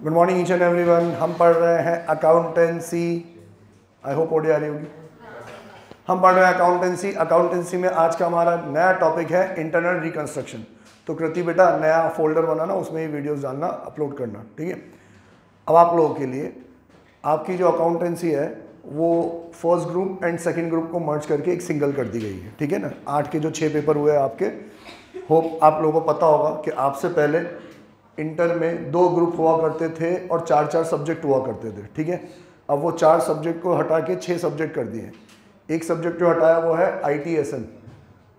Good morning each and everyone. हम पढ़ रहे हैं अकाउंटेंसी। आई होप ऑडियो आ रही होगी। हम पढ़ रहे हैं अकाउंटेंसी। अकाउंटेंसी में आज का हमारा नया टॉपिक है इंटरनल रिकंस्ट्रक्शन। तो कृति बेटा नया फोल्डर बनाना, उसमें ही वीडियोस डालना, अपलोड करना, ठीक है। अब आप लोगों के लिए आपकी जो अकाउंटेंसी है वो first group and second group को मर्ज करके एक सिंगल कर दी गई है, ठीक है ना। 8 के जो 6 पेपर हुए आपके, होप आप लोगों को पता होगा कि आपसे पहले इंटर में 2 ग्रुप हुआ करते थे और 4-4 सब्जेक्ट हुआ करते थे, ठीक है। अब वो 4 सब्जेक्ट को हटा के 6 सब्जेक्ट कर दिए। एक सब्जेक्ट जो हटाया वो है ITSM,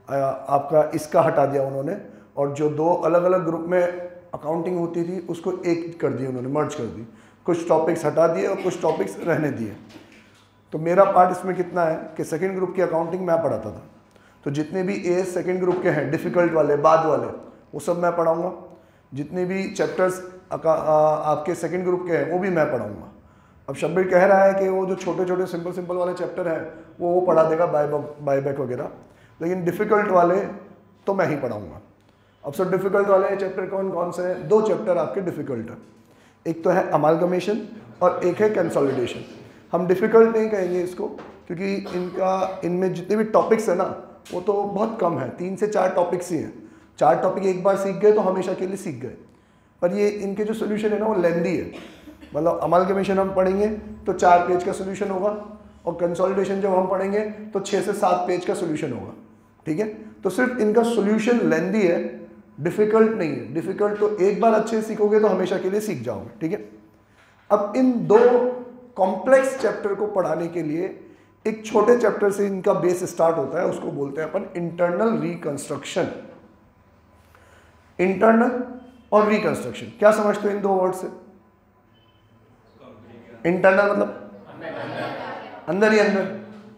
आपका इसका हटा दिया उन्होंने, और जो 2 अलग अलग ग्रुप में अकाउंटिंग होती थी उसको एक कर दी उन्होंने, मर्ज कर दी। कुछ टॉपिक्स हटा दिए और कुछ टॉपिक्स रहने दिए। तो मेरा पार्ट इसमें कितना है कि सेकेंड ग्रुप की अकाउंटिंग मैं पढ़ाता था, तो जितने भी एज सेकेंड ग्रुप के हैं, डिफ़िकल्ट वाले, बाद वाले, वो सब मैं पढ़ाऊँगा। जितने भी चैप्टर्स आपके सेकंड ग्रुप के हैं वो भी मैं पढ़ाऊँगा। अब शब्बीर कह रहा है कि वो जो छोटे छोटे सिंपल वाले चैप्टर हैं वो पढ़ा देगा, बायबैक वगैरह, लेकिन डिफ़िकल्ट वाले तो मैं ही पढ़ाऊँगा। अब सर डिफ़िकल्ट वाले चैप्टर कौन कौन से हैं? 2 चैप्टर आपके डिफ़िकल्ट हैं, एक तो है अमालगमेशन और एक है कंसोलिडेशन। हम डिफ़िकल्ट नहीं कहेंगे इसको, क्योंकि इनमें जितने भी टॉपिक्स हैं ना वो तो बहुत कम है, 3 से 4 टॉपिक्स ही हैं। 4 टॉपिक एक बार सीख गए तो हमेशा के लिए सीख गए। पर ये इनके जो सोल्यूशन है ना वो लेंदी है। मतलब अमालगमेशन हम पढ़ेंगे तो 4 पेज का सोल्यूशन होगा, और कंसोलिडेशन जब हम पढ़ेंगे तो 6 से 7 पेज का सोल्यूशन होगा, ठीक है। तो सिर्फ इनका सोल्यूशन लेंदी है, डिफ़िकल्ट नहीं है। डिफ़िकल्ट तो एक बार अच्छे सीखोगे तो हमेशा के लिए सीख जाओगे, ठीक है। अब इन 2 कॉम्प्लेक्स चैप्टर को पढ़ाने के लिए एक छोटे चैप्टर से इनका बेस स्टार्ट होता है, उसको बोलते हैं अपन इंटरनल रिकंस्ट्रक्शन। इंटरनल और रिकंस्ट्रक्शन क्या समझते हो इन 2 वर्ड से? इंटरनल मतलब अंदर ही अंदर,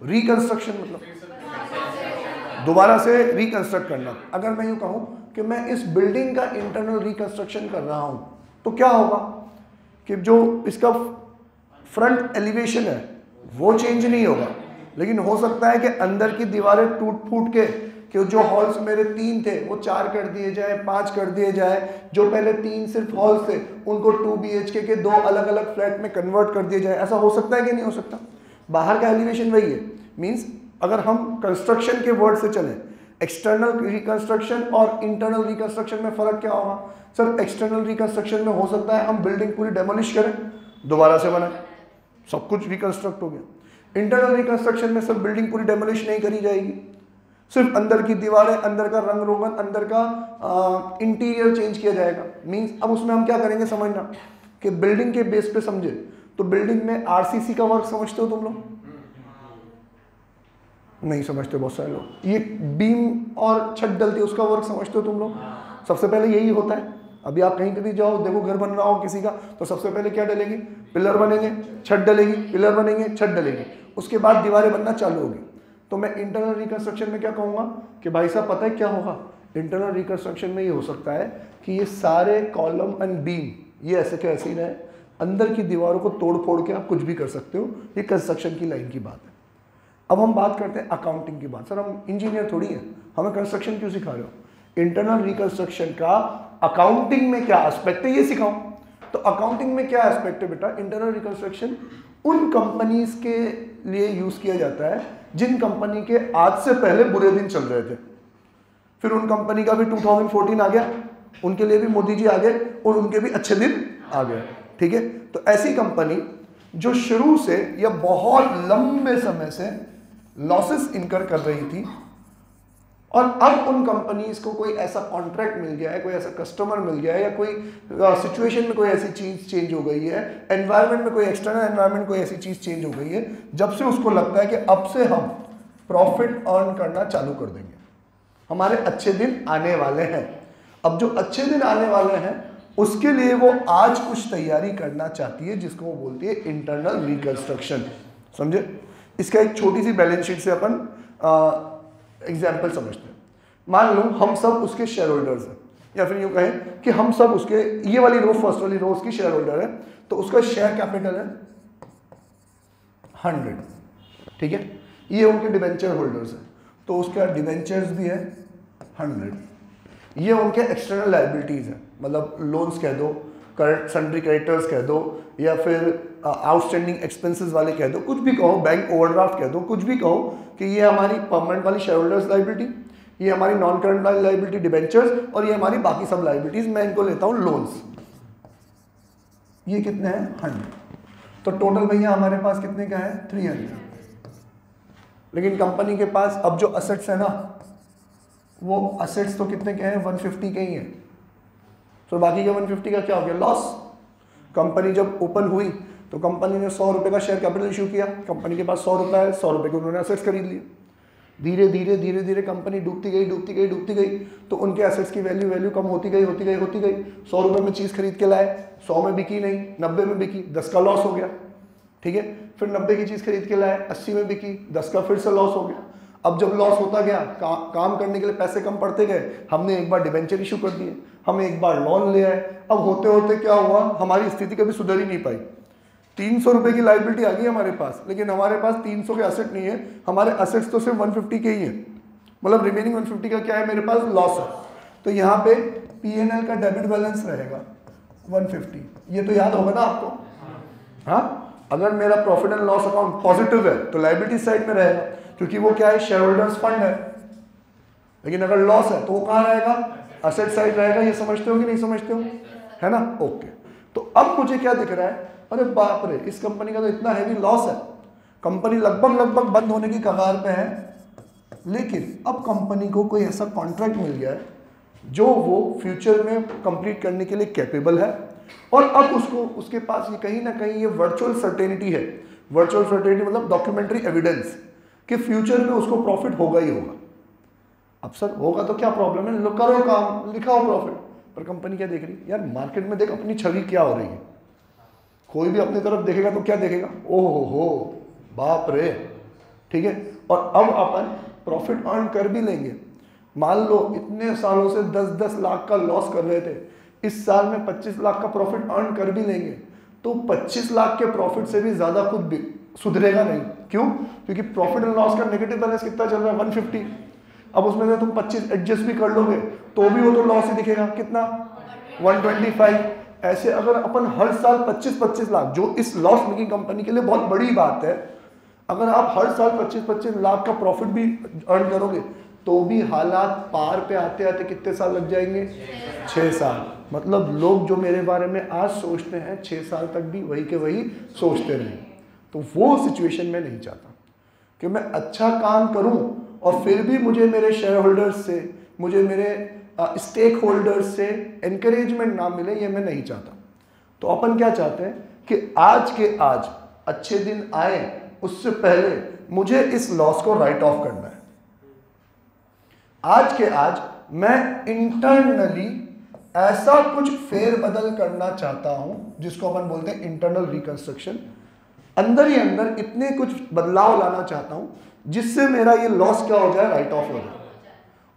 रिकंस्ट्रक्शन मतलब दोबारा से रिकंस्ट्रक्ट करना। अगर मैं यूं कहूं कि मैं इस बिल्डिंग का इंटरनल रिकंस्ट्रक्शन कर रहा हूं तो क्या होगा कि जो इसका फ्रंट एलिवेशन है वो चेंज नहीं होगा, लेकिन हो सकता है कि अंदर की दीवारें टूट फूट के कि जो हॉल्स मेरे 3 थे वो 4 कर दिए जाए, 5 कर दिए जाए, जो पहले 3 सिर्फ हॉल्स थे उनको 2 BHK के 2 अलग अलग फ्लैट में कन्वर्ट कर दिए जाए। ऐसा हो सकता है कि नहीं हो सकता? बाहर का एलिवेशन वही है। मींस अगर हम कंस्ट्रक्शन के वर्ड से चलें, एक्सटर्नल रिकंस्ट्रक्शन और इंटरनल रिकंस्ट्रक्शन में फ़र्क क्या होगा? सर एक्सटर्नल रिकंस्ट्रक्शन में हो सकता है हम बिल्डिंग पूरी डेमोलिश करें, दोबारा से बनाएं, सब कुछ रिकंस्ट्रक्ट हो गया। इंटरनल रिकंस्ट्रक्शन में सर बिल्डिंग पूरी डेमोलिश नहीं करी जाएगी, सिर्फ अंदर की दीवारें, अंदर का रंग रोगन, अंदर का इंटीरियर चेंज किया जाएगा। मींस अब उसमें हम क्या करेंगे समझना कि बिल्डिंग के बेस पे समझे तो बिल्डिंग में RCC का वर्क समझते हो तुम लोग? नहीं समझते बहुत सारे लोग। ये बीम और छत डलती है उसका वर्क समझते हो तुम लोग? सबसे पहले यही होता है। अभी आप कहीं पे भी जाओ, देखो घर बन रहा हो किसी का, तो सबसे पहले क्या डलेगी? पिलर बनेंगे, छत डलेगी, पिलर बनेंगे, छत डलेगी, उसके बाद दीवारें बनना चालू होगी। तो मैं इंटरनल रिकंस्ट्रक्शन में क्या कहूँगा कि भाई साहब पता है क्या होगा? इंटरनल रिकंस्ट्रक्शन में ये हो सकता है कि ये सारे कॉलम एंड बीम ये ऐसे के ऐसे ही रहे, अंदर की दीवारों को तोड़ फोड़ के आप कुछ भी कर सकते हो। ये कंस्ट्रक्शन की लाइन की बात है। अब हम बात करते हैं अकाउंटिंग की बात। सर हम इंजीनियर थोड़ी हैं, हमें कंस्ट्रक्शन क्यों सिखा रहे हो? इंटरनल रिकंस्ट्रक्शन का अकाउंटिंग में क्या एस्पेक्ट है ये सिखाओ। तो अकाउंटिंग में क्या एस्पेक्ट है बेटा? इंटरनल रिकंस्ट्रक्शन उन कंपनीज के लिए यूज किया जाता है जिन कंपनी के आज से पहले बुरे दिन चल रहे थे, फिर उन कंपनी का भी 2014 आ गया, उनके लिए भी मोदी जी आ गए और उनके भी अच्छे दिन आ गए, ठीक है। तो ऐसी कंपनी जो शुरू से या बहुत लंबे समय से लॉसेस इनकर कर रही थी, और अब उन कंपनीज को कोई ऐसा कॉन्ट्रैक्ट मिल गया है, कोई ऐसा कस्टमर मिल गया है, या कोई सिचुएशन में कोई ऐसी चीज चेंज हो गई है, एनवायरनमेंट में कोई एक्सटर्नल एनवायरनमेंट कोई ऐसी चीज चेंज हो गई है, जब से उसको लगता है कि अब से हम प्रॉफिट अर्न करना चालू कर देंगे, हमारे अच्छे दिन आने वाले हैं। अब जो अच्छे दिन आने वाले हैं उसके लिए वो आज कुछ तैयारी करना चाहती है, जिसको वो बोलती है इंटरनल रिकंस्ट्रक्शन। समझे? इसका एक छोटी सी बैलेंस शीट से अपन एग्जाम्पल समझते हैं। मान लो हम सब उसके शेयर होल्डर्स हैं, या फिर यूँ कहें कि हम सब उसके, ये वाली रो, फर्स्ट वाली रो उसकी शेयर होल्डर है, तो उसका शेयर कैपिटल है 100, ठीक है। ये उनके डिबेंचर होल्डर्स हैं, तो उसका डिबेंचर्स भी है 100। ये उनके एक्सटर्नल लायबिलिटीज़ हैं, मतलब लोन्स कह दो, सन्ड्री क्रेडिटर्स कह दो, या फिर आउटस्टैंडिंग एक्सपेंसेस वाले कह दो, कुछ भी कहो, बैंक ओवरड्राफ्ट कह दो, कुछ भी कहो कि ये हमारी परमानेंट वाली शेयर होल्डर्स लाइबिलिटी, ये हमारी नॉन करंट वाली लाइबिलिटी डिबेंचर्स, और ये हमारी बाकी सब लाइबिलिटीज, मैं इनको लेता हूँ लोन्स। ये कितने हैं 100, तो टोटल भैया हमारे पास कितने का है 300। लेकिन कंपनी के पास अब जो असेट्स है ना, वो असेट्स तो कितने के हैं 150 के ही हैं, तो बाकी के 150 का क्या हो गया लॉस। कंपनी जब ओपन हुई तो कंपनी ने 100 रुपये का शेयर कैपिटल इशू किया, कंपनी के पास 100 रुपये है, 100 रुपये के उन्होंने असेट्स खरीद लिए। धीरे धीरे धीरे धीरे कंपनी डूबती गई डूबती गई डूबती गई, तो उनके एसेट्स की वैल्यू कम होती गई होती गई होती गई। 100 रुपये में चीज़ खरीद के लाए, 100 में बिकी नहीं, 90 में बिकी, 10 का लॉस हो गया। ठीक है, फिर 90 की चीज़ खरीद के लाए, 80 में बिकी, 10 का फिर से लॉस हो गया। अब जब लॉस होता गया, काम करने के लिए पैसे कम पड़ते गए, हमने एक बार डिबेंचर इशू कर दिए, हमें एक बार लोन ले आए। अब होते होते क्या हुआ, हमारी स्थिति कभी सुधर ही नहीं पाई। 300 रुपये की लाइबिलिटी आ गई हमारे पास, लेकिन हमारे पास 300 के असेट नहीं है, हमारे असेट्स तो सिर्फ 150 के ही हैं, मतलब रिमेनिंग 150 का क्या है मेरे पास लॉस है। तो यहाँ पे P&L का डेबिट बैलेंस रहेगा 150, ये तो याद होगा ना आपको। हाँ, अगर मेरा profit and loss account positive है तो लाइबिलिटी साइड में रहेगा, क्योंकि वो क्या है शेयर होल्डर्स फंड है। लेकिन अगर लॉस है तो वो कहाँ रहेगा, असेट साइड रहेगा। ये समझते हो कि नहीं समझते हो, है ना। ओके, तो अब मुझे क्या दिख रहा है, अरे बाप रे, इस कंपनी का तो इतना हैवी लॉस है, कंपनी लगभग बंद होने की कगार पे है। लेकिन अब कंपनी को कोई ऐसा कॉन्ट्रैक्ट मिल गया है जो वो फ्यूचर में कंप्लीट करने के लिए कैपेबल है, और अब उसके पास ये कहीं ना कहीं ये वर्चुअल सर्टेनिटी है। वर्चुअल सर्टेनिटी मतलब डॉक्यूमेंट्री एविडेंस कि फ्यूचर में उसको प्रॉफिट होगा ही होगा। अब सर होगा तो क्या प्रॉब्लम है, लो करो काम, लिखा हो प्रॉफिट। पर कंपनी क्या देख रही है, यार मार्केट में देख अपनी छवि क्या हो रही है। कोई भी अपनी तरफ देखेगा तो क्या देखेगा, ओहो हो बाप रे। ठीक है, और अब अपन प्रॉफिट अर्न कर भी लेंगे। मान लो इतने सालों से 10-10 लाख का लॉस कर रहे थे, इस साल में 25 लाख का प्रॉफिट अर्न कर भी लेंगे, तो 25 लाख के प्रॉफिट से भी ज्यादा खुद सुधरेगा नहीं। क्यों, क्योंकि प्रॉफिट एंड लॉस का नेगेटिव बैलेंस कितना चल रहा है 150। अब उसमें से तुम 25 एडजस्ट भी कर लोगे तो भी वो तो लॉस ही दिखेगा, कितना 125। ऐसे अगर अपन हर साल 25-25 लाख, जो इस लॉस मेकिंग कंपनी के लिए बहुत बड़ी बात है, अगर आप हर साल 25-25 लाख का प्रॉफिट भी अर्न करोगे तो भी हालात पार पे आते आते कितने साल लग जाएंगे, 6 साल। मतलब लोग जो मेरे बारे में आज सोचते हैं 6 साल तक भी वही के वही सोचते रहे। तो वो सिचुएशन में नहीं चाहता कि मैं अच्छा काम करूं और फिर भी मुझे मेरे शेयर होल्डर्स से, मुझे मेरे स्टेक होल्डर्स से एनकरेजमेंट ना मिले, ये मैं नहीं चाहता। तो अपन क्या चाहते हैं कि आज के आज अच्छे दिन आए, उससे पहले मुझे इस लॉस को राइट ऑफ करना है। आज के आज मैं इंटरनली ऐसा कुछ फेरबदल करना चाहता हूं जिसको अपन बोलते हैं इंटरनल रिकंस्ट्रक्शन। अंदर ही अंदर इतने कुछ बदलाव लाना चाहता हूं जिससे मेरा ये लॉस क्या हो जाए, राइट ऑफ हो जाए।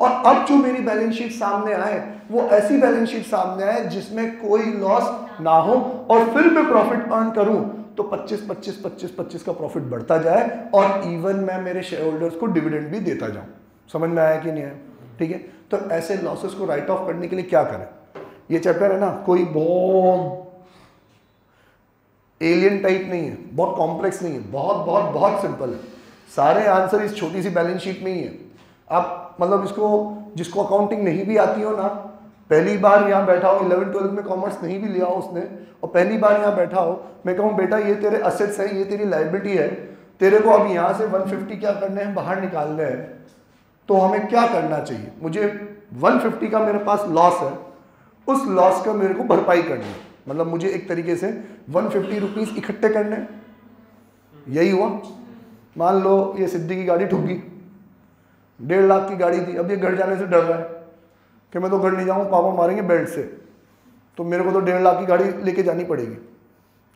और अब जो मेरी बैलेंस शीट सामने आए वो ऐसी बैलेंस शीट सामने आए जिसमें कोई लॉस ना हो, और फिर मैं प्रॉफिट अर्न करूं तो 25 का प्रॉफिट बढ़ता जाए, और इवन मैं मेरे शेयर होल्डर्स को डिविडेंड भी देता जाऊं। समझ में आया कि नहीं आया? ठीक है, तो ऐसे लॉसेस को राइट ऑफ करने के लिए क्या करें। ये चैप्टर है ना, कोई बहुत एलियन टाइप नहीं है, बहुत कॉम्प्लेक्स नहीं है, बहुत सिंपल है। सारे आंसर इस छोटी सी बैलेंस शीट में ही है। आप मतलब इसको, जिसको अकाउंटिंग नहीं भी आती हो ना, पहली बार यहाँ बैठा हो, 11-12 में कॉमर्स नहीं भी लिया हो उसने, और पहली बार यहाँ बैठा हो, मैं कहूँ बेटा ये तेरे असेट्स है, ये तेरी लाइबिलिटी है, तेरे को अब यहाँ से 150 क्या करने हैं, बाहर निकालने हैं, तो हमें क्या करना चाहिए। मुझे 150 का मेरे पास लॉस है, उस लॉस का मेरे को भरपाई करनी है। मतलब मुझे एक तरीके से 150 रुपीज़ इकट्ठे करने। यही हुआ। मान लो ये सिद्धि की गाड़ी ठुक गई, 1.5 लाख की गाड़ी थी, अब ये घर जाने से डर रहा है कि मैं तो घर नहीं जाऊँ, पापा मारेंगे बेल्ट से, तो मेरे को तो 1.5 लाख की गाड़ी लेके जानी पड़ेगी।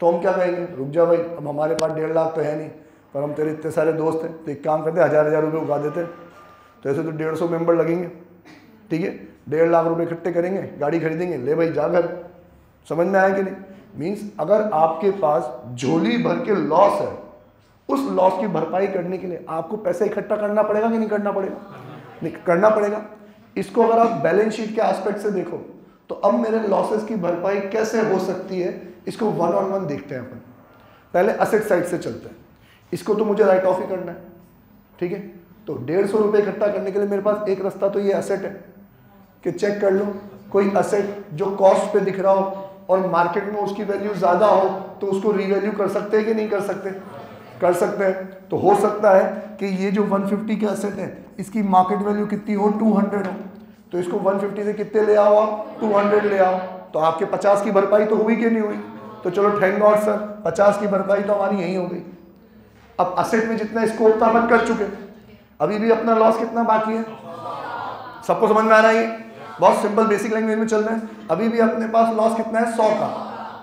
तो हम क्या कहेंगे, रुक जा भाई, अब हमारे पास 1.5 लाख तो है नहीं, पर हम तेरे इतने सारे दोस्त हैं, तो एक काम करते 1000 रुपये उगा देते, तो ऐसे तो 150 मेंबर लगेंगे। ठीक है, 1.5 लाख रुपए इकट्ठे करेंगे, गाड़ी खरीदेंगे, ले भाई जा घर। समझ में आया कि नहीं? मीन्स अगर आपके पास झोली भर के लॉस है, उस लॉस की भरपाई करने के लिए आपको पैसा इकट्ठा करना पड़ेगा कि नहीं करना पड़ेगा? नहीं, करना पड़ेगा। इसको अगर आप बैलेंस शीट के एस्पेक्ट से देखो तो अब मेरे लॉसेस की भरपाई कैसे हो सकती है, इसको वन ऑन वन देखते हैं अपन। पहले असेट साइड से चलते हैं। इसको तो मुझे राइट ऑफ ही करना है, ठीक है। तो 150 रुपये इकट्ठा करने के लिए मेरे पास एक रास्ता तो ये असेट है कि चेक कर लो कोई असेट जो कॉस्ट पे दिख रहा हो और मार्केट में उसकी वैल्यू ज़्यादा हो तो उसको रीवैल्यू कर सकते हैं कि नहीं कर सकते, कर सकते हैं। तो हो सकता है कि ये जो 150 के असेट है इसकी मार्केट वैल्यू कितनी हो, 200 हो, तो इसको 150 से कितने ले आओ आप, 200 ले आओ, तो आपके 50 की भरपाई तो हुई कि नहीं हुई। तो चलो थैंक गॉड सर, 50 की भरपाई तो हमारी यही हो गई। अब असेट में जितना स्कोप था अपन कर चुके, अभी भी अपना लॉस कितना बाकी है, सबको समझ में आ रहा है, ये बहुत सिंपल बेसिक लैंग्वेज में चल रहे हैं। अभी भी अपने पास लॉस कितना है, 100 का।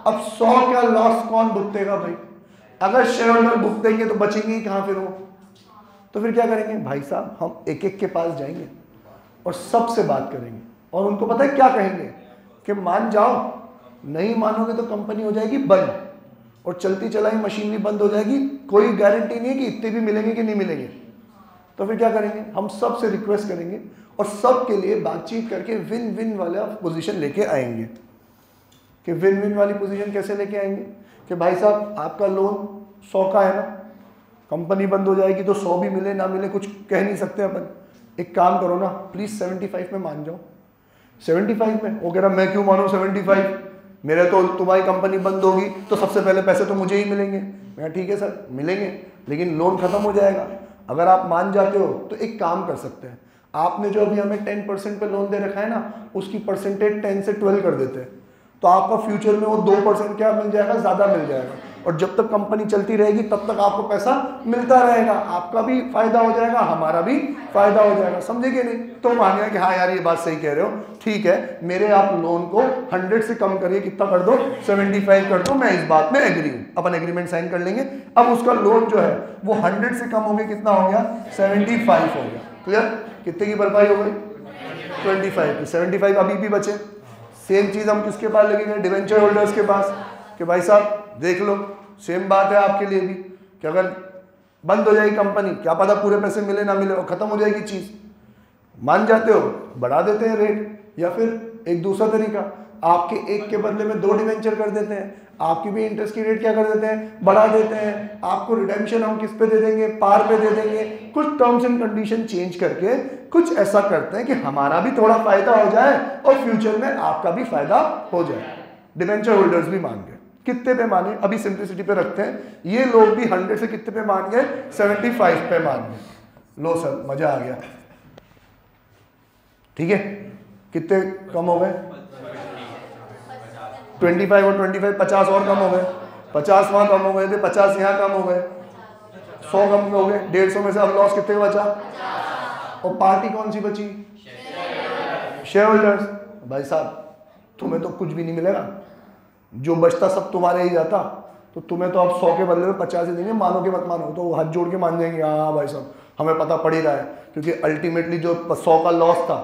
अब 100 का लॉस कौन भुगतेगा भाई, अगर शेयर होल्डर भुगतेंगे तो बचेंगे ही कहाँ फिर वो। तो फिर क्या करेंगे भाई साहब, हम एक एक के पास जाएंगे और सबसे बात करेंगे और उनको पता है क्या कहेंगे कि मान जाओ, नहीं मानोगे तो कंपनी हो जाएगी बंद और चलती चलाई मशीनरी बंद हो जाएगी, कोई गारंटी नहीं है कि इतने भी मिलेंगे कि नहीं मिलेंगे। तो फिर क्या करेंगे, हम सबसे रिक्वेस्ट करेंगे और सबके लिए बातचीत करके विन विन वाला पोजीशन लेके आएंगे। कि विन विन वाली पोजीशन कैसे लेके आएंगे कि भाई साहब आपका लोन 100 का है ना, कंपनी बंद हो जाएगी तो 100 भी मिले ना मिले कुछ कह नहीं सकते अपन, एक काम करो ना प्लीज़ 75 में मान जाओ। 75 में वो कह रहा मैं क्यों मानूँ 75, मेरे तो तुम्हारी कंपनी बंद होगी तो सबसे पहले पैसे तो मुझे ही मिलेंगे। मैं ठीक है सर मिलेंगे, लेकिन लोन खत्म हो जाएगा। अगर आप मान जाते हो तो एक काम कर सकते हैं, आपने जो अभी हमें 10% पे लोन दे रखा है ना, उसकी परसेंटेज 10 से 12 कर देते हैं, तो आपका फ्यूचर में वो 2% क्या मिल जाएगा, ज़्यादा मिल जाएगा। और जब तक कंपनी चलती रहेगी तब तक आपको पैसा मिलता रहेगा, आपका भी फायदा हो जाएगा, हमारा भी फायदा हो जाएगा। समझे कि नहीं। तो मानिए कि हाँ यार ये बात सही कह रहे हो, ठीक है मेरे आप लोन को 100 से कम करिए, कितना कर दो 75 कर दो, मैं इस बात में एग्री हूँ, अपन एग्रीमेंट साइन कर लेंगे। अब उसका लोन जो है वो 100 से कम हो गया, कितना हो गया 75 हो गया। क्लियर, कितने की भरपाई हो गई 25 की, 75 अभी भी बचे। सेम चीज़ हम किसके पास लगेंगे, डिवेंचर होल्डर्स के पास, कि भाई साहब देख लो सेम बात है आपके लिए भी कि अगर बंद हो जाएगी कंपनी, क्या पता पूरे पैसे मिले ना मिले और ख़त्म हो जाएगी चीज़, मान जाते हो बढ़ा देते हैं रेट, या फिर एक दूसरा तरीका आपके एक के बदले में 2 डिवेंचर कर देते हैं, आपकी भी इंटरेस्ट की रेट क्या कर देते हैं, बढ़ा देते हैं, आपको रिडेम्पशन हम किस पे दे देंगे, पार पे दे देंगे, कुछ टर्म्स एंड कंडीशन चेंज करके कुछ ऐसा करते हैं कि हमारा भी थोड़ा फायदा हो जाए और फ्यूचर में आपका भी फायदा हो जाए। डिवेंचर होल्डर्स भी मान गए, कितने पे माने, अभी सिंप्लिसिटी पे रखते हैं, ये लोग भी 100 से कितने पे मान गए, 75 पे मान गए। लो सर मजा आ गया, ठीक है कितने कम हो गए, 25 और 25 50 और कम हो गए, 50 वहां कम हो गए थे, 50 यहाँ कम हो गए, 100 कम हो गए, 150 में से अब लॉस कितने बचा, और पार्टी कौन सी बची, शेयर होल्डर्स। भाई साहब तुम्हें तो कुछ भी नहीं मिलेगा, जो बचता सब तुम्हारे ही जाता, तो तुम्हें तो अब 100 के बदले में 50 ही देंगे, मानो कि मत मानो, तो वो हाथ जोड़ के मान जाएंगे हाँ भाई साहब हमें पता पड़ ही रहा है, क्योंकि अल्टीमेटली जो 100 का लॉस था,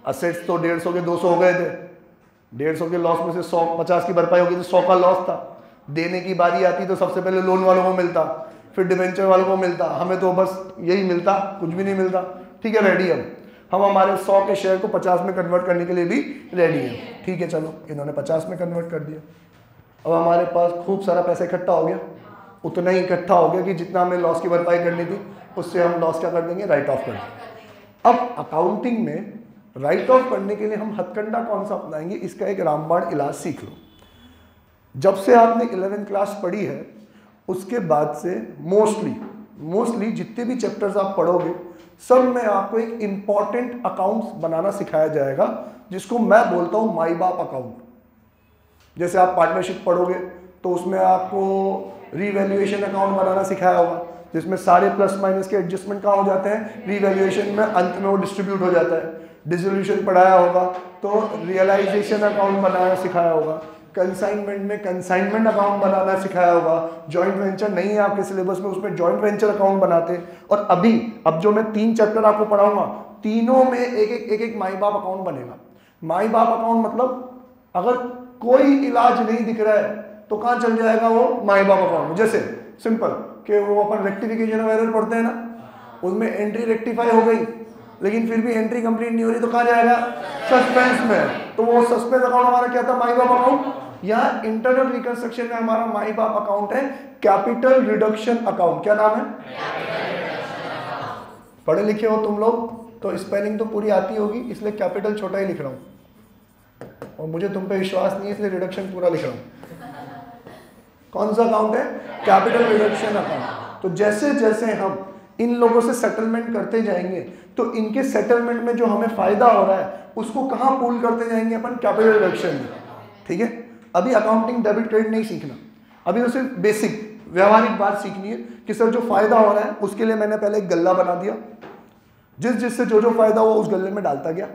असेट्स तो 150 के 200 हो गए थे, 150 के लॉस में से 100 50 की भरपाई हो गई, तो 100 का लॉस था, देने की बारी आती तो सबसे पहले लोन वालों को मिलता, फिर डिवेंचर वालों को मिलता, हमें तो बस यही मिलता, कुछ भी नहीं मिलता। ठीक है रेडी, अब हम हमारे 100 के शेयर को 50 में कन्वर्ट करने के लिए भी रेडी है। ठीक है चलो इन्होंने 50 में कन्वर्ट कर दिया, अब हमारे पास खूब सारा पैसा इकट्ठा हो गया, उतना ही इकट्ठा हो गया कि जितना हमें लॉस की भरपाई करनी थी उससे हम लॉस क्या कर देंगे, राइट ऑफ कर देंगे। अब अकाउंटिंग में राइट ऑफ करने के लिए हम हथकंडा कौन सा अपनाएंगे, इसका एक रामबाण इलाज सीख लो। जब से आपने 11th क्लास पढ़ी है उसके बाद से मोस्टली जितने भी चैप्टर्स आप पढ़ोगे सब में आपको एक इम्पॉर्टेंट अकाउंट्स बनाना सिखाया जाएगा, जिसको मैं बोलता हूँ माई बाप अकाउंट। जैसे आप पार्टनरशिप पढ़ोगे तो उसमें आपको रीवैल्यूएशन अकाउंट बनाना सिखाया होगा, जिसमें सारे प्लस माइनस के एडजस्टमेंट कहाँ हो जाते हैं, रीवैल्यूएशन में अंत में वो डिस्ट्रीब्यूट हो जाता है। डिसोल्यूशन पढ़ाया होगा तो रियलाइजेशन अकाउंट बनाना सिखाया होगा, कंसाइनमेंट में कंसाइनमेंट अकाउंट बनाना सिखाया होगा, जॉइंट वेंचर नहीं है आपके सिलेबस में, उसमें जॉइंट वेंचर अकाउंट बनाते। और अब जो मैं 3 चैप्टर आपको पढ़ाऊंगा तीनों में एक एक माई बाप अकाउंट बनेगा। माई बाप अकाउंट मतलब अगर कोई इलाज नहीं दिख रहा है तो कहाँ चल जाएगा वो, माई बाप अकाउंट में। जैसे सिंपल कि वो अपन रेक्टिफिकेशन ऑफ एरर पढ़ते हैं ना, उसमें एंट्री रेक्टिफाई हो गई लेकिन फिर भी एंट्री कंप्लीट नहीं हो रही तो कहाँ जाएगा, सस्पेंस में। तो वो सस्पेंस अकाउंट हमारा क्या था, माई बाप अकाउंट। यहाँ इंटरनल रिकंस्ट्रक्शन में हमारा माई बाप अकाउंट है कैपिटल रिडक्शन अकाउंट। क्या नाम है, पढ़े लिखे हो तुम लोग तो स्पेलिंग तो पूरी आती होगी, इसलिए कैपिटल छोटा ही लिख रहा हूं और मुझे तुम पे विश्वास नहीं है इसलिए रिडक्शन पूरा लिख रहा हूं। कौन सा अकाउंट है, कैपिटल रिडक्शन अकाउंट। तो जैसे जैसे हम इन लोगों से सेटलमेंट करते जाएंगे तो इनके सेटलमेंट में जो हमें फायदा हो रहा है उसको कहाँ पूल करते जाएंगे अपन, कैपिटल रिडक्शन में। ठीक है, अभी अकाउंटिंग डेबिट क्रेडिट नहीं सीखना, अभी तो सिर्फ बेसिक व्यवहारिक बात सीखनी है कि सर जो फायदा हो रहा है उसके लिए मैंने पहले एक गल्ला बना दिया, जिससे जो फायदा हुआ उस गल्ले में डालता गया।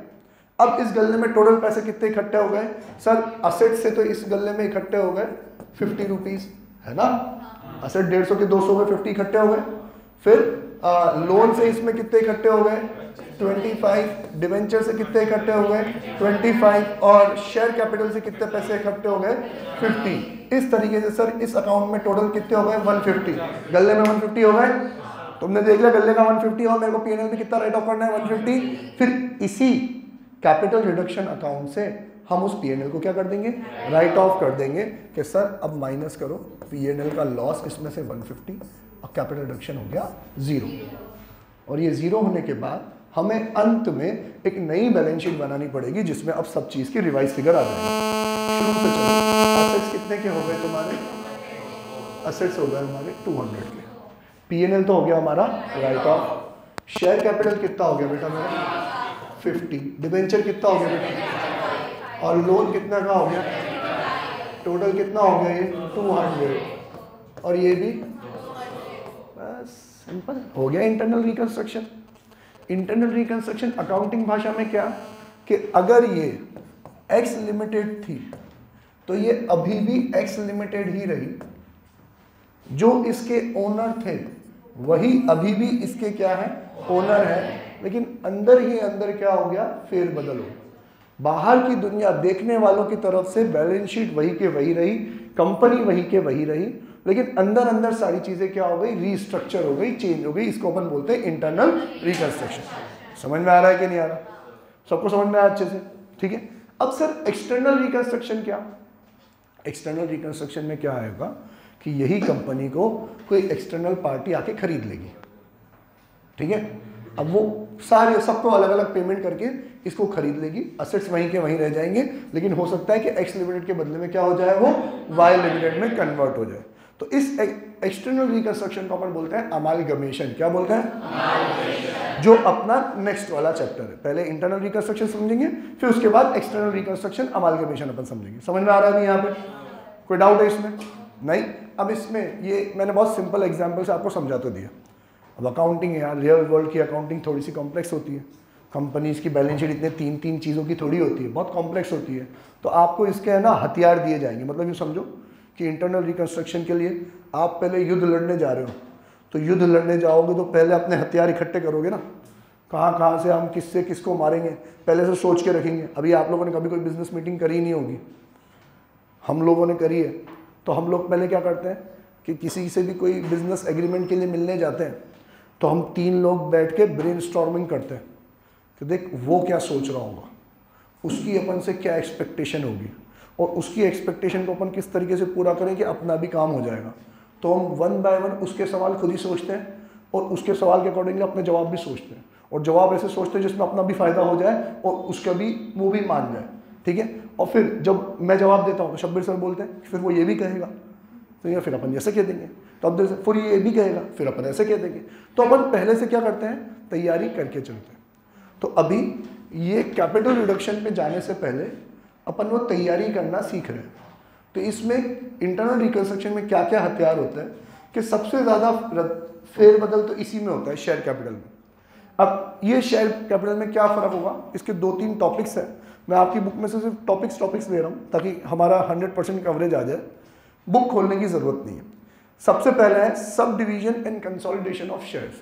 अब इस गल्ले में टोटल पैसे कितने इकट्ठे हो गए सर, असेट से तो इस गल्ले में इकट्ठे हो गए 50 रुपीज, है ना, असेट 150 के 200 में 50 इकट्ठे हो गए। फिर लोन से इसमें कितने इकट्ठे हो गए 25, डिवेंचर से कितने इकट्ठे हो गए 25 और शेयर कैपिटल से कितने पैसे इकट्ठे हो गए 50। इस तरीके से सर इस अकाउंट में टोटल कितने हो गए 150, गल्ले में 150 हो गए। तुमने देख लिया गल्ले का 150 और मेरे को पीएनएल में कितना राइट ऑफ करना है 150। फिर इसी कैपिटल रिडक्शन अकाउंट से हम उस पीएनएल को क्या कर देंगे, राइट ऑफ कर देंगे कि सर अब माइनस करो पीएनएल का लॉस इसमें से 150 और कैपिटल रिडक्शन हो गया 0। और ये 0 होने के बाद हमें अंत में एक नई बैलेंस शीट बनानी पड़ेगी जिसमें अब सब चीज की रिवाइज फिगर आ जाएगी। शुरू से चलो, असेट्स कितने के हो गए तुम्हारे, असेट्स हो गए हमारे 200 के, पीएनएल तो हो गया हमारा राइट ऑफ, शेयर कैपिटल कितना हो गया बेटा मेरा 50, डिबेंचर कितना हो गया बेटा और लोन कितना का हो गया, टोटल कितना हो गया ये 200 और ये भी बस सिंपल हो गया internal reconstruction. Internal reconstruction accounting भाषा में क्या कि अगर ये एक्स लिमिटेड थी तो ये अभी भी एक्स लिमिटेड ही रही, जो इसके ओनर थे वही अभी भी इसके क्या है ओनर है, लेकिन अंदर ही अंदर क्या हो गया फेरबदल हो। बाहर की दुनिया देखने वालों की तरफ से बैलेंस शीट वही के वही रही, कंपनी वही के वही रही, लेकिन अंदर अंदर सारी चीजें क्या हो गई, रीस्ट्रक्चर हो गई, चेंज हो गई। इसको अपन बोलते हैं इंटरनल रिकंस्ट्रक्शन। समझ में आ रहा है कि नहीं आ रहा, सबको समझ में आया अच्छे से, ठीक है। अब सर एक्सटर्नल रिकंस्ट्रक्शन क्या, एक्सटर्नल रिकंस्ट्रक्शन में क्या आएगा कि यही कंपनी को कोई एक्सटर्नल पार्टी आके खरीद लेगी, ठीक है। अब वो सारे सबको अलग अलग पेमेंट करके इसको खरीद लेगी, असेट्स वहीं के वहीं रह जाएंगे, लेकिन हो सकता है कि एक्स लिमिटेड के बदले में क्या हो जाए, वो वाई लिमिटेड में कन्वर्ट हो जाए। तो इस एक्सटर्नल रिकंस्ट्रक्शन को अपन बोलते हैं अमालगमेशन। क्या बोलते हैं, जो अपना नेक्स्ट वाला चैप्टर है। पहले इंटरनल रिकंस्ट्रक्शन समझेंगे, फिर उसके बाद एक्सटर्नल रिकंस्ट्रक्शन अमालगमेशन अपन समझेंगे। समझ में आ रहा है यहाँ पे, कोई डाउट है इसमें? नहीं। अब इसमें ये मैंने बहुत सिंपल एग्जाम्पल से आपको समझा तो दिया। अब अकाउंटिंग है यार, रियल वर्ल्ड की अकाउंटिंग थोड़ी सी कॉम्प्लेक्स होती है। कंपनीज की बैलेंस शीट इतने तीन चीज़ों की थोड़ी होती है, बहुत कॉम्प्लेक्स होती है। तो आपको इसके है ना हथियार दिए जाएंगे, मतलब यूँ समझो कि इंटरनल रिकंस्ट्रक्शन के लिए आप पहले युद्ध लड़ने जा रहे हो, तो युद्ध लड़ने जाओगे तो पहले अपने हथियार इकट्ठे करोगे ना, कहाँ से हम किससे किसको मारेंगे पहले से सोच के रखेंगे। अभी आप लोगों ने कभी कोई बिजनेस मीटिंग करी नहीं होगी, हम लोगों ने करी है। तो हम लोग पहले क्या करते हैं कि किसी से भी कोई बिजनेस एग्रीमेंट के लिए मिलने जाते हैं तो हम 3 लोग बैठ के ब्रेनस्टॉर्मिंग करते हैं कि देख वो क्या सोच रहा होगा, उसकी अपन से क्या एक्सपेक्टेशन होगी और उसकी एक्सपेक्टेशन को अपन किस तरीके से पूरा करें कि अपना भी काम हो जाएगा। तो हम 1 बाय 1 उसके सवाल खुद ही सोचते हैं और उसके सवाल के अकॉर्डिंगली अपने जवाब भी सोचते हैं, और जवाब ऐसे सोचते हैं जिसमें अपना भी फायदा हो जाए और उसका भी वो भी मान जाए, ठीक है। और फिर जब मैं जवाब देता हूँ तो शब्बीर सर बोलते हैं फिर वो ये भी कहेगा, तो ये फिर अपन ऐसे कह देंगे, तो अब फिर ये भी कहेगा, फिर अपन ऐसे कह देंगे। तो अपन पहले से क्या करते हैं, तैयारी करके चलते हैं। तो अभी ये कैपिटल रिडक्शन पे जाने से पहले अपन वो तैयारी करना सीख रहे हैं। तो इसमें इंटरनल रिकंस्ट्रक्शन में क्या क्या हथियार होता है कि सबसे ज़्यादा फेरबदल तो इसी में होता है, शेयर कैपिटल में। अब ये शेयर कैपिटल में क्या फ़र्क होगा, इसके 2-3 टॉपिक्स हैं। मैं आपकी बुक में से सिर्फ टॉपिक्स दे रहा हूँ ताकि हमारा 100% कवरेज आ जाए, बुक खोलने की ज़रूरत नहीं है। सबसे पहला है sub division and consolidation of shares.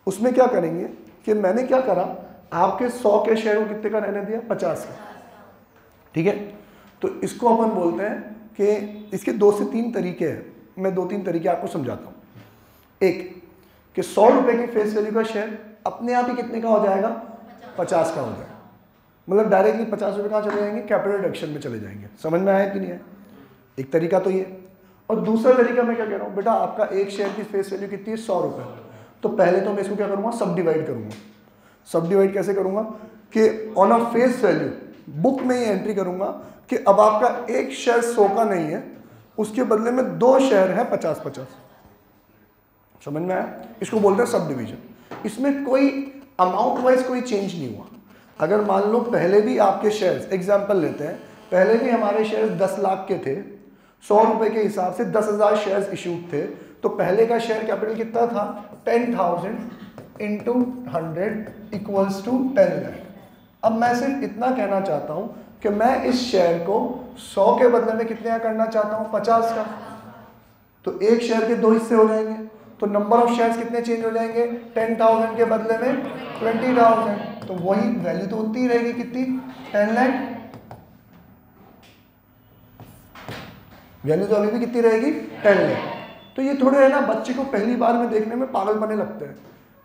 उसमें क्या करेंगे कि मैंने क्या करा, आपके 100 के शेयर को कितने का रहने दिया, 50 का, ठीक है। तो इसको अपन बोलते हैं कि इसके 2 से 3 तरीके हैं, मैं 2-3 तरीके आपको समझाता हूँ। एक कि 100 रुपये की फेस वैल्यू का शेयर अपने आप ही कितने का हो जाएगा, 50 का हो जाएगा। मतलब डायरेक्टली 50 रुपये कहाँ चले जाएंगे, कैपिटल रिडक्शन में चले जाएंगे। समझ में आया कि नहीं है? एक तरीका तो ये। और दूसरा तरीका मैं क्या कह रहा हूँ, बेटा आपका एक शेयर की फेस वैल्यू कितनी है, 100 रुपये। तो पहले तो मैं इसको क्या करूँगा, सब डिवाइड करूँगा। सब डिवाइड कैसे करूँगा कि on a face value book में ही एंट्री करूँगा कि अब आपका एक शेयर 100 का नहीं है, उसके बदले में 2 शेयर है 50-50। समझ में आया? इसको बोलते हैं सब डिवीजन। इसमें कोई अमाउंट वाइज कोई चेंज नहीं हुआ। अगर मान लो पहले भी आपके शेयर्स, एग्जाम्पल लेते हैं, पहले भी हमारे शेयर्स 10 लाख के थे, 100 रुपये के हिसाब से 10,000 शेयर्स इशूड थे, तो पहले का शेयर कैपिटल कितना था, 10,000 इंटू 100 इक्वल्स टू 10 लाख। अब मैं सिर्फ इतना कहना चाहता हूँ कि मैं इस शेयर को 100 के बदले में कितने का करना चाहता हूँ, 50 का। तो एक शेयर के 2 हिस्से हो जाएंगे, तो नंबर ऑफ शेयर्स कितने चेंज हो जाएंगे, 10,000 के बदले में 20,000। तो वही वैल्यू तो उतनी रहेगी, कितनी, 10 लाख। वैल्यू तो अभी भी कितनी रहेगी, 10 लाख। तो ये थोड़े है ना, बच्चे को पहली बार में देखने में पागल बने लगते हैं,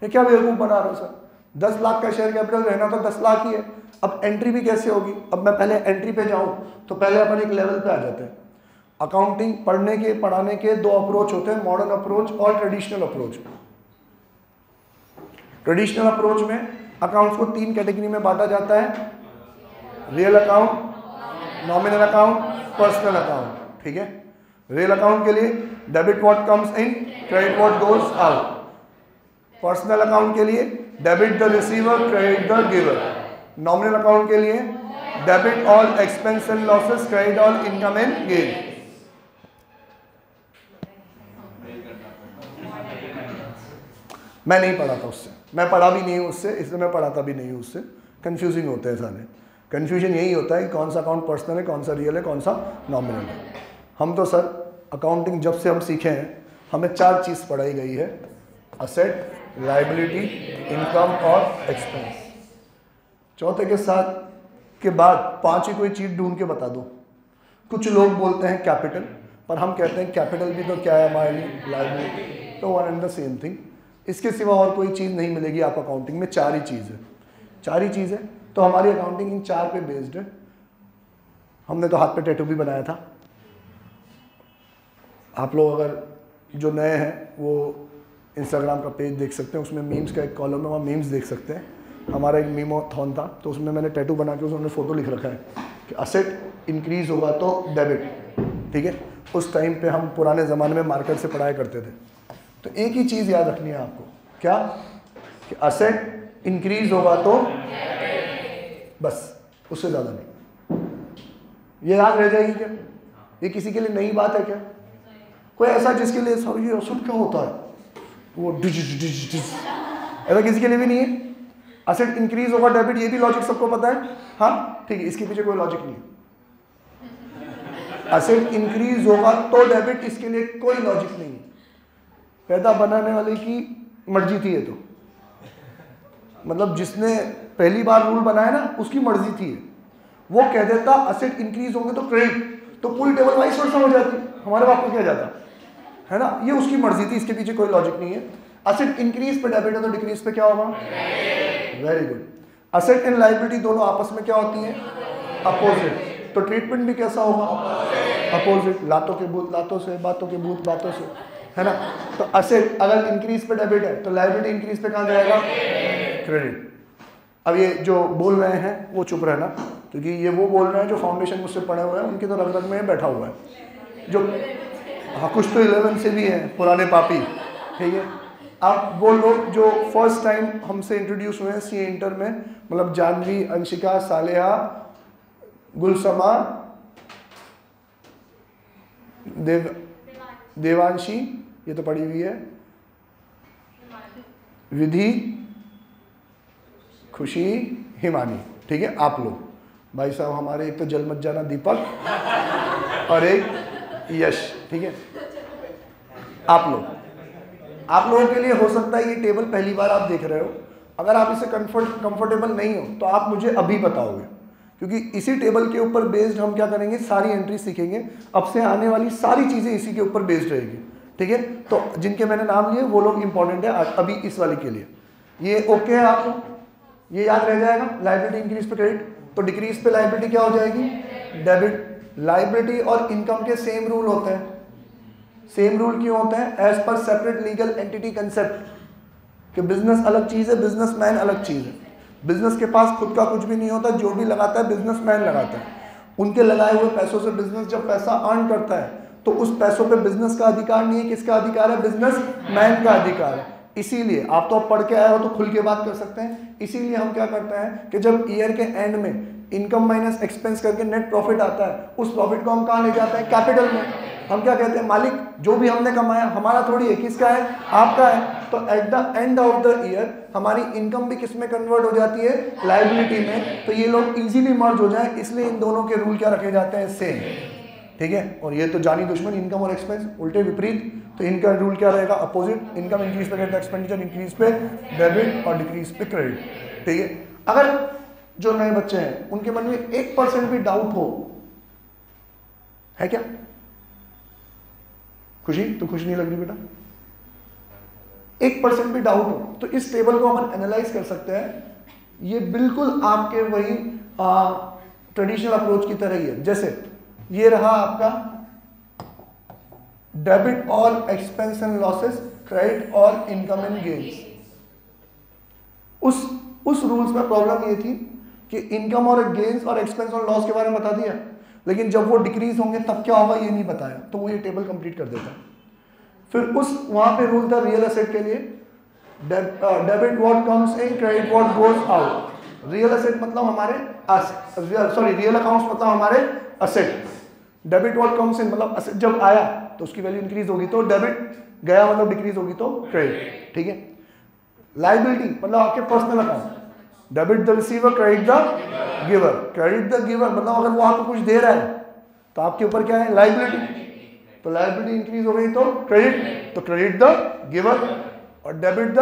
ये क्या बेवकूफ़ बना रहे हो सर, 10 लाख का शेयर कैपिटल रहना तो 10 लाख ही है। अब एंट्री भी कैसे होगी, अब मैं पहले एंट्री पे जाऊं तो पहले अपन एक लेवल पे आ जाते हैं। अकाउंटिंग पढ़ने के, पढ़ाने के 2 अप्रोच होते हैं, मॉडर्न अप्रोच और ट्रेडिशनल अप्रोच। ट्रेडिशनल अप्रोच में अकाउंट्स को 3 कैटेगरी में बांटा जाता है, real account, nominal account, personal account. ठीक है, रियल अकाउंट के लिए debit what comes in, credit what goes out. Personal account के लिए debit the receiver, credit the giver. Nominal account के लिए debit all expense and losses, credit all income and gain. मैं नहीं पढ़ा था उससे, मैं पढ़ा भी नहीं हूँ उससे, इसलिए मैं पढ़ाता भी नहीं हूँ उससे। कंफ्यूजिंग होते हैं सारे। कंफ्यूजन यही होता है कि कौन सा अकाउंट पर्सनल है, कौन सा रियल है, कौन सा नॉमिनल है। हम तो सर अकाउंटिंग जब से हम सीखे हैं, हमें 4 चीज़ पढ़ाई गई है, असेट, लायबिलिटी, इनकम और एक्सपेंस। चौथे के साथ के बाद 5वीं कोई चीज़ ढूंढ के बता दो। कुछ लोग बोलते हैं कैपिटल, पर हम कहते हैं कैपिटल भी तो क्या है हमारे लिए, लायबिलिटी, तो one and the same thing. इसके सिवा और कोई चीज़ नहीं मिलेगी आप अकाउंटिंग में, 4 ही चीज़ है, 4 ही चीज़ है। तो हमारी अकाउंटिंग इन 4 पे बेस्ड है। हमने तो हाथ पे टैटू भी बनाया था। आप लोग अगर जो नए हैं वो इंस्टाग्राम का पेज देख सकते हैं, उसमें मीम्स का एक कॉलम है, वहाँ मीम्स देख सकते हैं। हमारा एक मीमोथॉन था, तो उसमें मैंने टैटू बना के उसमें फ़ोटो लिख रखा है कि असेट इंक्रीज होगा तो डेबिट। ठीक है, उस टाइम पे हम पुराने ज़माने में मार्केट से पढ़ाया करते थे। तो एक ही चीज़ याद रखनी है आपको, क्या, कि असेट इंक्रीज होगा तो बस, उससे ज़्यादा नहीं। ये याद रह जाएगी क्या? ये किसी के लिए नई बात है क्या? कोई ऐसा जिसके लिए सर ये असेट क्या होता है, वो डिज ऐसा किसी के लिए भी नहीं है। असेट इंक्रीज होगा डेबिट, ये भी लॉजिक सबको पता है। हाँ ठीक है, इसके पीछे कोई लॉजिक नहीं है। असेट इंक्रीज होगा तो डेबिट, इसके लिए कोई लॉजिक नहीं है। पैदा बनाने वाले की मर्जी थी ये तो, मतलब जिसने पहली बार रूल बनाया ना उसकी मर्जी थी। वो कह देता असेट इंक्रीज होंगे तो क्रेडिट, तो पूरी टेबल वाइस वर्सा हो जाती, हमारे बाप को क्या जाता है ना, ये उसकी मर्जी थी, इसके पीछे कोई लॉजिक नहीं है। असेट इंक्रीज पे डेबिट है तो डिक्रीज पे क्या होगा, very good. Asset and liability दोनों आपस में क्या होती हैं, अपोजिट, तो ट्रीटमेंट भी कैसा होगा, अपोजिट। लातों के भूत लातों से, बातों के भूत बातों से, है ना। तो असेट अगर इंक्रीज पे डेबिट है तो लायबिलिटी इंक्रीज पे कहाँ जाएगा, क्रेडिट। अब ये जो बोल रहे हैं वो चुप रहना, क्योंकि ये वो बोल रहे हैं जो फाउंडेशन मुझसे पढ़े हुए हैं, उनकी तो रग रग में बैठा हुआ है। जो हाँ कुछ तो 11 से भी हैं पुराने पापी, ठीक है। अब वो लोग जो फर्स्ट टाइम हमसे इंट्रोड्यूस हुए हैं सीए इंटर में, मतलब जानवी, अंशिका, सालेहा, गुलसमा, देवांशी, ये तो पढ़ी हुई है, विधि, खुशी, हिमानी, ठीक है। आप लोग भाई साहब हमारे एक तो जल मत जाना दीपक और एक यश, ठीक है। आप लोगों के लिए हो सकता है ये टेबल पहली बार आप देख रहे हो। अगर आप इसे कंफर्टेबल नहीं हो तो आप मुझे अभी बताओगे, क्योंकि इसी टेबल के ऊपर बेस्ड हम क्या करेंगे, सारी एंट्री सीखेंगे। अब से आने वाली सारी चीज़ें इसी के ऊपर बेस्ड रहेगी, ठीक है। तो जिनके मैंने नाम लिए वो लोग इंपॉर्टेंट है अभी इस वाले के लिए। ये ओके है आपको, ये याद रह जाएगा। लायबिलिटी इंक्रीज पे क्रेडिट, तो डिक्रीज पे लायबिलिटी क्या हो जाएगी, डेबिट। लायबिलिटी और इनकम के सेम रूल होते हैं। सेम रूल क्यों होते हैं, as per separate legal entity concept, कि बिजनेस अलग चीज है, बिजनेसमैन अलग चीज है। बिजनेस के पास खुद का कुछ भी नहीं होता, जो भी लगाता है बिजनेसमैन लगाता है। उनके लगाए हुए पैसों से बिजनेस जब पैसा अर्न करता है तो उस पैसों पे बिजनेस का अधिकार नहीं है, किसका अधिकार है, बिजनेसमैन का अधिकार है। इसीलिए आप तो पढ़ के आए हो तो खुल के बात कर सकते हैं। इसीलिए हम क्या करते हैं कि जब ईयर के एंड में इनकम माइनस एक्सपेंस करके नेट प्रॉफिट आता है, उस प्रॉफिट को हम कहाँ ले जाते हैं, कैपिटल में। हम क्या कहते हैं, मालिक जो भी हमने कमाया हमारा थोड़ी है, किसका है, आपका है। तो at the end of the year हमारी इनकम भी किस में कन्वर्ट हो जाती है, लायबिलिटी में। तो ये लोग इजीली मर्ज हो जाए, इसलिए इन दोनों के रूल क्या रखे जाते हैं, सेम। ठीक है, और ये तो जानी दुश्मन, इनकम और एक्सपेंस उल्टे विपरीत। तो इनका रूल क्या रहेगा, अपोजिट। इनकम इंक्रीज पे क्रेडिट, एक्सपेंडिचर इंक्रीज पे डेबिट और डिक्रीज पे क्रेडिट। ठीक है, अगर जो नए बच्चे हैं उनके मन में 1% भी डाउट हो, है क्या खुशी, तो खुश नहीं लग रही बेटा, 1% भी डाउट हो तो इस टेबल को हम एनालाइज कर सकते हैं। ये बिल्कुल आपके वही ट्रेडिशनल अप्रोच की तरह ही है। जैसे ये रहा आपका डेबिट और एक्सपेंस एंड लॉसेस, क्रेडिट और इनकम एंड गेन्स। उस रूल्स में प्रॉब्लम ये थी कि इनकम और गेन्स और एक्सपेंस और लॉस के बारे में बता दिया, लेकिन जब वो डिक्रीज होंगे तब क्या होगा ये नहीं बताया, तो वो ये टेबल कंप्लीट कर देता। फिर वहां पे रूल था रियल एसेट के लिए, debit what comes in, credit what goes out. Real asset मतलब हमारे रियल अकाउंट्स मतलब हमारे asset. Debit what comes in मतलब असेट जब आया तो उसकी वैल्यू इंक्रीज होगी तो डेबिट, गया मतलब डिक्रीज होगी तो क्रेडिट। ठीक है, लायबिलिटी मतलब आपके personal account, debit the receiver, credit the giver. Credit the giver मतलब अगर वो आपको कुछ दे रहा है तो आपके ऊपर क्या है, लायबिलिटी। तो लायबिलिटी इंक्रीज हो गई तो क्रेडिट, तो क्रेडिट द गिवर और डेबिट द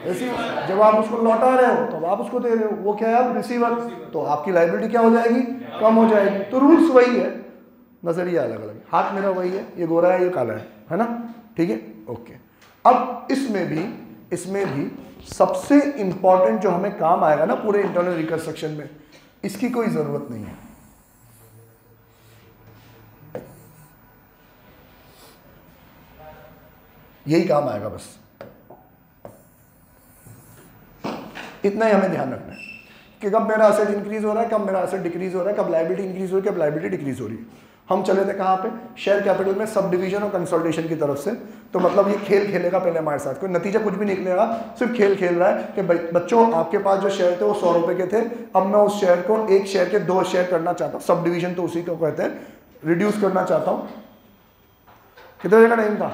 रिसीवर। जब आप उसको लौटा रहे हो तो आप उसको दे रहे हो, वो क्या है, रिसीवर, तो आपकी लायबिलिटी क्या हो जाएगी, कम हो जाएगी। तो रूल्स वही है, नजरिया अलग अलग। हाथ मेरा वही है, ये गोरा है ये काला है ना। ठीक है, ओके। अब इसमें भी सबसे इंपॉर्टेंट जो हमें काम आएगा ना पूरे इंटरनल रिकंस्ट्रक्शन में, इसकी कोई जरूरत नहीं है। यही काम आएगा बस, इतना ही हमें ध्यान रखना है कि कब मेरा एसेट इंक्रीज हो रहा है, कब मेरा एसेट डिक्रीज हो रहा है, कब लायबिलिटी इंक्रीज हो रही है, कब लायबिलिटी डिक्रीज हो रही है। हम चले थे कहाँ पे, शेयर कैपिटल में सब डिवीजन और कंसोलिडेशन की तरफ से। तो मतलब ये खेल खेलेगा पहले हमारे साथ, कोई नतीजा कुछ भी निकलेगा, सिर्फ खेल खेल रहा है कि बच्चों आपके पास जो शेयर थे वो 100 रुपए के थे, अब मैं उस शेयर को एक शेयर के 2 शेयर करना चाहता हूँ। सब डिवीजन तो उसी को कहते हैं, रिड्यूस करना चाहता हूँ। कितने देर का टाइम था,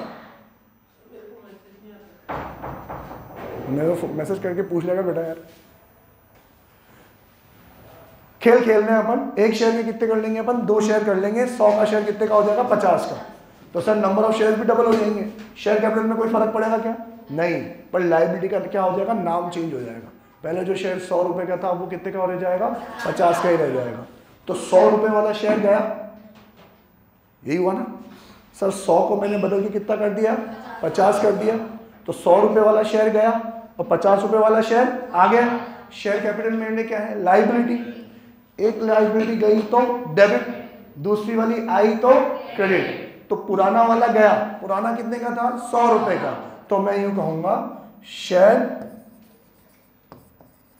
मेरे को मैसेज करके पूछ लेगा बेटा यार। खेल खेलने हैं अपन, एक शेयर के कितने कर लेंगे अपन, 2 शेयर कर लेंगे, 100 का शेयर कितने का हो जाएगा, 50 का। तो सर नंबर ऑफ शेयर भी डबल हो जाएंगे, शेयर कैपिटल में कोई फर्क पड़ेगा क्या, नहीं। पर लायबिलिटी का क्या हो जाएगा, नाम चेंज हो जाएगा। पहले जो शेयर 100 रुपए का था वो कितने का रह जाएगा, 50 का ही रह जाएगा। तो 100 रुपए वाला शेयर गया, यही हुआ ना सर। 100 को मैंने बदल के कितना कर दिया, 50 कर दिया। तो 100 रुपए वाला शेयर गया और 50 रुपए वाला शेयर आ गया। शेयर कैपिटल में क्या है, लायबिलिटी। एक लायबिलिटी गई तो डेबिट, दूसरी वाली आई तो क्रेडिट। तो पुराना वाला गया, पुराना कितने का था, 100 रुपए का। तो मैं यूं कहूंगा share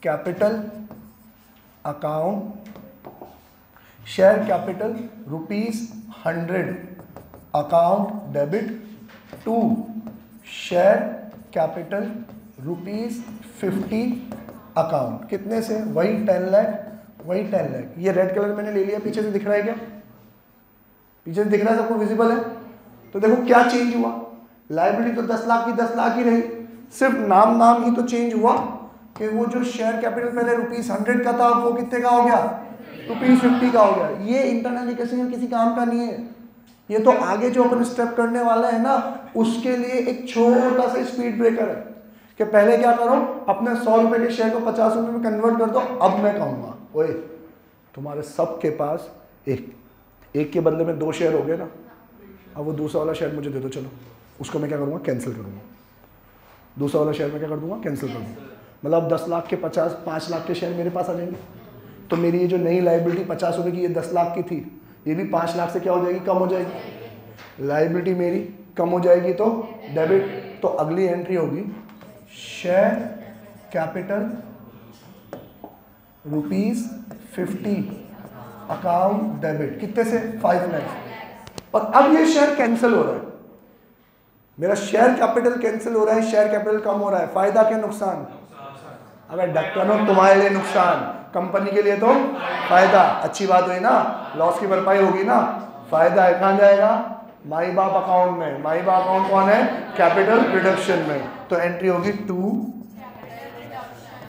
capital account, share capital ₹100 account debit to share capital ₹50 account. कितने से, वही 10 लाख, वही 10 लाख। ये रेड कलर मैंने ले लिया, पीछे से दिख रहा है क्या, पीछे से दिख रहा है, सबको विजिबल है। तो देखो क्या चेंज हुआ, लायबिलिटी तो 10 लाख की 10 लाख ही रही, सिर्फ नाम ही तो चेंज हुआ कि वो जो शेयर कैपिटल पहले ₹100 का था वो कितने का हो गया, ₹50 का हो गया। ये इंटरनल रिकंस्ट्रक्शन किसी काम का नहीं है, ये तो आगे जो अपन स्टेप करने वाला है ना उसके लिए एक छोटा सा स्पीड ब्रेकर है कि पहले क्या करो, अपने 100 रुपए के शेयर को 50 रुपए में कन्वर्ट कर दो। अब मैं कहूँगा ओए तुम्हारे सबके पास एक के बदले में 2 शेयर हो गए ना, अब वो दूसरा वाला शेयर मुझे दे दो, चलो उसको मैं क्या करूँगा, कैंसिल करूँगा। दूसरा वाला शेयर मैं क्या कर दूंगा, कैंसिल कर दूँगा। मतलब 10 लाख के 5 लाख के शेयर मेरे पास आ जाएंगे। तो मेरी ये जो नई लाइबिलिटी 50 रुपये की ये 10 लाख की थी, ये भी 5 लाख से क्या हो जाएगी, कम हो जाएगी। लाइबिलिटी मेरी कम हो जाएगी तो डेबिट। तो अगली एंट्री होगी शेयर कैपिटल ₹50 अकाउंट डेबिट, कितने से 5 लाख। और अब ये शेयर कैंसिल हो रहा है, मेरा शेयर कैपिटल कैंसिल हो रहा है, शेयर कैपिटल कम हो रहा है, फायदा क्या नुकसान? अगर ढक्कन हो तुम्हारे लिए नुकसान, कंपनी के लिए तो फायदा। अच्छी बात हुई ना, लॉस की भरपाई होगी ना, फायदा है। कहाँ जाएगा? माई बाप अकाउंट में। माई बाप अकाउंट कौन है? कैपिटल रिडक्शन में। तो एंट्री होगी 2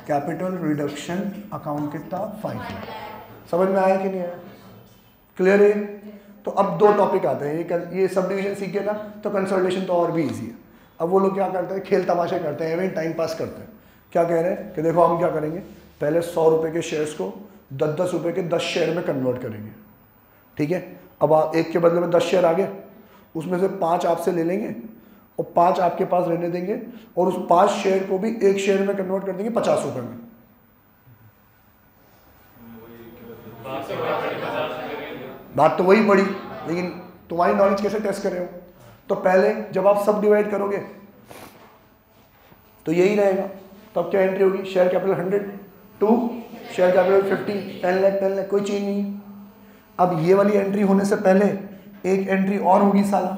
कैपिटल रिडक्शन अकाउंट, कितना 5। समझ में आया कि नहीं आया? क्लियर है? तो अब 2 टॉपिक आते हैं, ये सब डिवीजन सीखे ना तो कंसोलिडेशन तो और भी इजी है। अब वो लोग क्या करते हैं, खेल तमाशे करते हैं, एवं टाइम पास करते हैं। क्या कह रहे हैं कि देखो हम क्या करेंगे, पहले 100 रुपये के शेयर्स को 10-10 रुपये के 10 शेयर में कन्वर्ट करेंगे। ठीक है, अब आप एक के बदले में 10 शेयर आ गए, उसमें से 5 आपसे ले लेंगे और 5 आपके पास रहने देंगे, और उस 5 शेयर को भी एक शेयर में कन्वर्ट कर देंगे 50 रुपये में। बात तो वही पड़ी, लेकिन तुम्हारी नॉलेज कैसे टेस्ट कर रहे हो? तो पहले जब आप सब डिवाइड करोगे तो यही रहेगा। तब क्या एंट्री होगी? Share capital 100 to share capital 50, 10 lakh, कोई चेंज नहीं। अब ये वाली एंट्री होने से पहले एक एंट्री और होगी साला।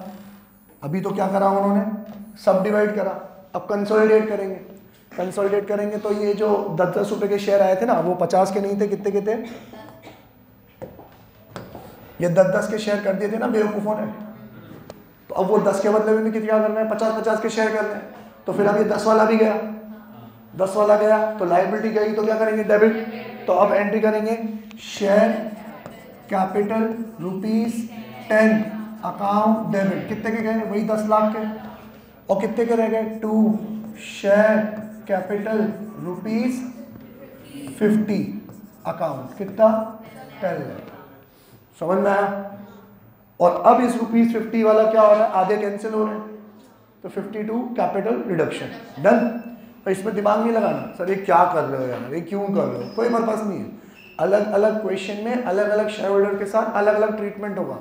अभी तो क्या करा उन्होंने, सब डिवाइड करा। अब कंसोलिडेट करेंगे। कंसोलिडेट करेंगे तो ये जो 10-10 रुपये के शेयर आए थे ना, वो 50 के नहीं थे, कितने के थे? ये 10-10 के शेयर कर दिए थे ना बेवकूफ़ों ने। तो अब वो 10 के बदले में क्या करना है? 50-50 के शेयर करना है। तो फिर अब ये 10 वाला भी गया, 10 वाला गया तो लायबिलिटी गई, तो क्या करेंगे? डेबिट। तो अब एंट्री करेंगे शेयर कैपिटल ₹10 अकाउंट डेबिट। कितने के गए? वही 10 लाख के। और कितने के रह गए? 2 शेयर कैपिटल ₹50 अकाउंट, कितना? 10 लाख। समझ में आया? और अब इस ₹50 वाला क्या हो रहा है? आधे कैंसिल हो रहे हैं, तो 52 कैपिटल रिडक्शन डन। तो इसमें दिमाग नहीं लगाना, सर ये क्या कर रहे हो यार, ये क्यों कर रहे हो, कोई पर्पस नहीं है। अलग अलग क्वेश्चन में अलग अलग शेयर होल्डर के साथ अलग अलग ट्रीटमेंट होगा।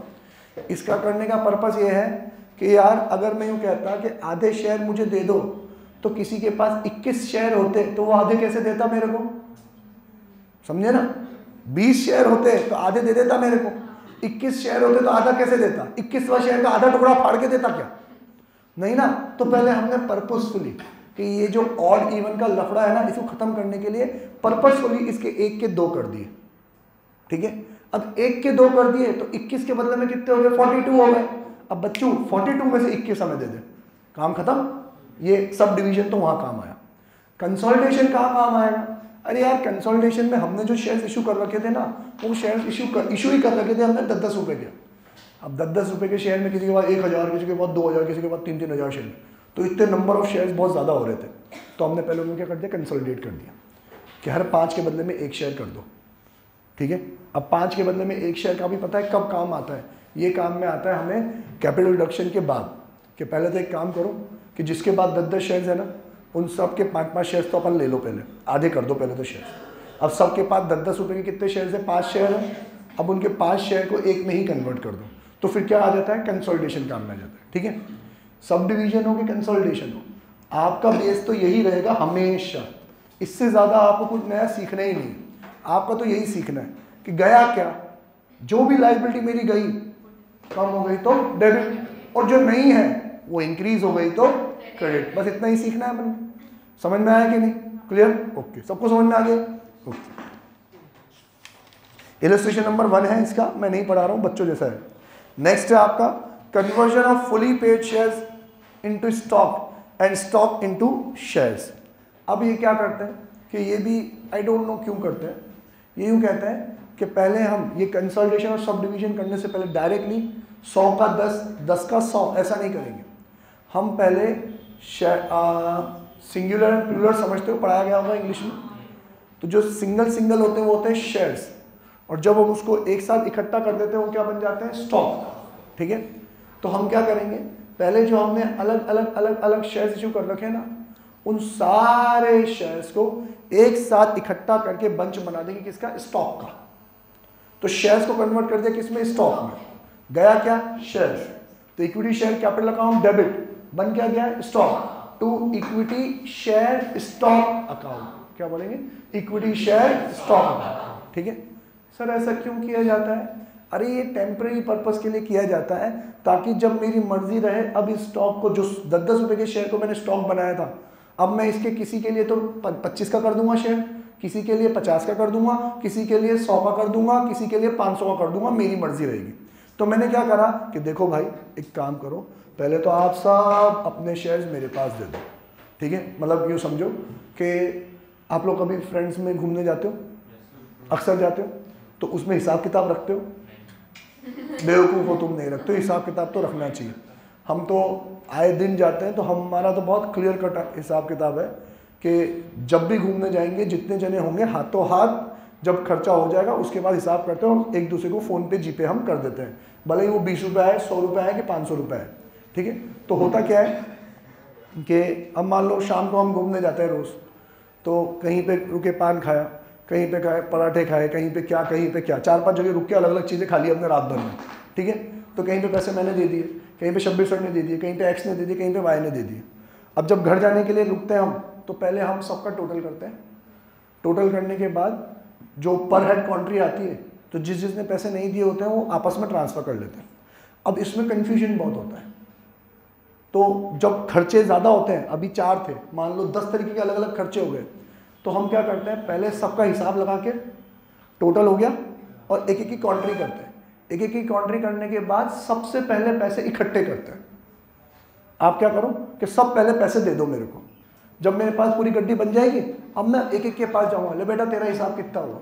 इसका करने का पर्पस ये है कि यार अगर मैं यूँ कहता कि आधे शेयर मुझे दे दो, तो किसी के पास 21 शेयर होते तो वो आधे कैसे देता मेरे को? समझे ना? 20 शेयर होते तो आधे दे देता मेरे को, 21 शेयर होते तो आधा कैसे देता? 21वां शेयर का आधा टुकड़ा फाड़ के देता क्या? नहीं ना। तो पहले हमने पर्पसफुली कि ये जो ऑड इवन का लफड़ा है ना, इसको खत्म करने के लिए पर्पसफुली इसके 1 के 2 कर दिए। ठीक है, अब 1 के 2 कर दिए तो 21 के बदले में कितने हो गए? 42 हो गए। अब बच्चों 42 में से 21 हमें दे दे, काम खत्म। ये सब डिवीजन तो वहां काम आया। कंसोलिडेशन कहाँ काम आएगा? अरे यार कंसोलिडेशन में हमने जो शेयर्स इशू कर रखे थे ना, वो शेयर्स इशू ही कर रखे थे हमने 10-10 रुपये के। अब 10-10 रुपये के शेयर में किसी के पास 1000, किसी के पास 2000, किसी के पास 3-3 हज़ार शेयर, तो इतने नंबर ऑफ शेयर्स बहुत ज़्यादा हो रहे थे। तो हमने पहले उन्होंने क्या कर दिया? कंसोलिडेट कर दिया कि हर 5 के बदले में 1 शेयर कर दो। ठीक है, अब 5 के बदले में 1 शेयर का भी पता है कब काम आता है? ये काम में आता है हमें कैपिटल रिडक्शन के बाद। कि पहले तो एक काम करो कि जिसके बाद 10-10 शेयर्स है ना, उन सब के 5-5 शेयर्स तो अपन ले लो, पहले आधे कर दो पहले तो शेयर्स। अब सबके पास 10-10 रुपये के कितने शेयर्स है? 5 शेयर है। अब उनके 5 शेयर को 1 में ही कन्वर्ट कर दो, तो फिर क्या आ जाता है? कंसोलिडेशन काम में आ जाता है। ठीक है, सब डिवीजन हो कि कंसोलिडेशन हो, आपका बेस तो यही रहेगा हमेशा। इससे ज़्यादा आपको कुछ नया सीखना ही नहीं। आपका तो यही सीखना है कि गया क्या, जो भी लायबिलिटी मेरी गई कम हो गई तो डेबिट, और जो नहीं है वो इंक्रीज हो गई तो क्रेडिट। बस इतना ही सीखना है अपन। समझ में आया कि नहीं? क्लियर? ओके, सबको समझ में आ गया? ओके, इलस्ट्रेशन नंबर 1 है इसका, मैं नहीं पढ़ा रहा हूँ, बच्चों जैसा है। नेक्स्ट है आपका conversion of fully paid shares into stock and stock into shares. अब ये क्या करते हैं कि ये भी आई डोंट नो क्यों करते हैं, ये यूँ कहते हैं कि पहले हम ये कंसोलिडेशन और सब डिवीजन करने से पहले डायरेक्टली 100 का 10, 10 का 100 ऐसा नहीं करेंगे। हम पहले सिंगुलर एंड प्लूरल समझते हो, पढ़ाया गया होगा इंग्लिश में। तो जो सिंगल होते हैं वो होते हैं शेयर्स, और जब हम उसको एक साथ इकट्ठा कर देते हैं वो क्या बन जाते हैं? स्टॉक। ठीक है, तो हम क्या करेंगे, पहले जो हमने अलग अलग शेयर्स इशू कर रखे हैं ना, उन सारे शेयर्स को एक साथ इकट्ठा करके बंच बना देंगे किसका, स्टॉक का। तो शेयर्स को कन्वर्ट कर दिया किसमें, स्टॉक में। गया क्या, शेयर्स। तो equity share capital account debit बन क्या गया, stock. To equity share stock account, क्या बोलेंगे, इक्विटी शेयर स्टॉक अकाउंट। ठीक है सर, ऐसा क्यों किया जाता है? अरे ये टेम्परेरी पर्पस के लिए किया जाता है, ताकि जब मेरी मर्जी रहे, अब इस स्टॉक को जो 10-10 रुपए के शेयर को मैंने स्टॉक बनाया था, अब मैं इसके किसी के लिए तो 25 का कर दूंगा शेयर, किसी के लिए 50 का कर दूंगा, किसी के लिए 100 का कर दूंगा, किसी के लिए 500 का कर दूंगा, मेरी मर्जी रहेगी। तो मैंने क्या करा कि देखो भाई एक काम करो, पहले तो आप सब अपने शेयर्स मेरे पास दे दो। ठीक है, मतलब यूँ समझो कि आप लोग कभी फ्रेंड्स में घूमने जाते हो, अक्सर जाते हो, तो उसमें हिसाब किताब रखते हो? बेवकूफ़ हो तुम, नहीं रखते हो। हिसाब किताब तो रखना चाहिए। हम तो आए दिन जाते हैं, तो हमारा तो बहुत क्लियर कट हिसाब किताब है कि जब भी घूमने जाएंगे, जितने जने होंगे, हाथों हाथ जब खर्चा हो जाएगा उसके बाद हिसाब करते हैं और एक दूसरे को फ़ोन पे जीपे हम कर देते हैं, भले ही वो 20 रुपये है, 100 रुपये है कि 500 रुपये है। ठीक है, तो होता क्या है कि अब मान लो शाम को हम घूमने जाते हैं रोज़, तो कहीं पे रुके पान खाया, कहीं पे खाए पराठे खाए, कहीं पे क्या, कहीं पे क्या, 4-5 जगह रुक के अलग अलग चीज़ें खा ली हमने रात भर में। ठीक है, तो कहीं पे पैसे मैंने दे दिए, कहीं पे 26 सर ने दे दिए, कहीं पे एक्स ने दे दिए, कहीं पे वाई ने दे दिए। अब जब घर जाने के लिए रुकते हैं हम, तो पहले हम सबका टोटल करते हैं। टोटल करने के बाद जो पर हेड कॉन्ट्री आती है, तो जिसने पैसे नहीं दिए होते हैं वो आपस में ट्रांसफ़र कर लेते हैं। अब इसमें कन्फ्यूजन बहुत होता है। तो जब खर्चे ज़्यादा होते हैं, अभी 4 थे, मान लो 10 तरीके के अलग अलग खर्चे हो गए, तो हम क्या करते हैं, पहले सबका हिसाब लगा के टोटल हो गया और एक एक की कॉन्ट्री करते हैं। एक एक की कॉन्ट्री करने के बाद सबसे पहले पैसे इकट्ठे करते हैं। आप क्या करो कि सब पहले पैसे दे दो मेरे को, जब मेरे पास पूरी गड्डी बन जाएगी, अब मैं एक एक के पास जाऊँगा, ले बेटा तेरा हिसाब कितना हुआ,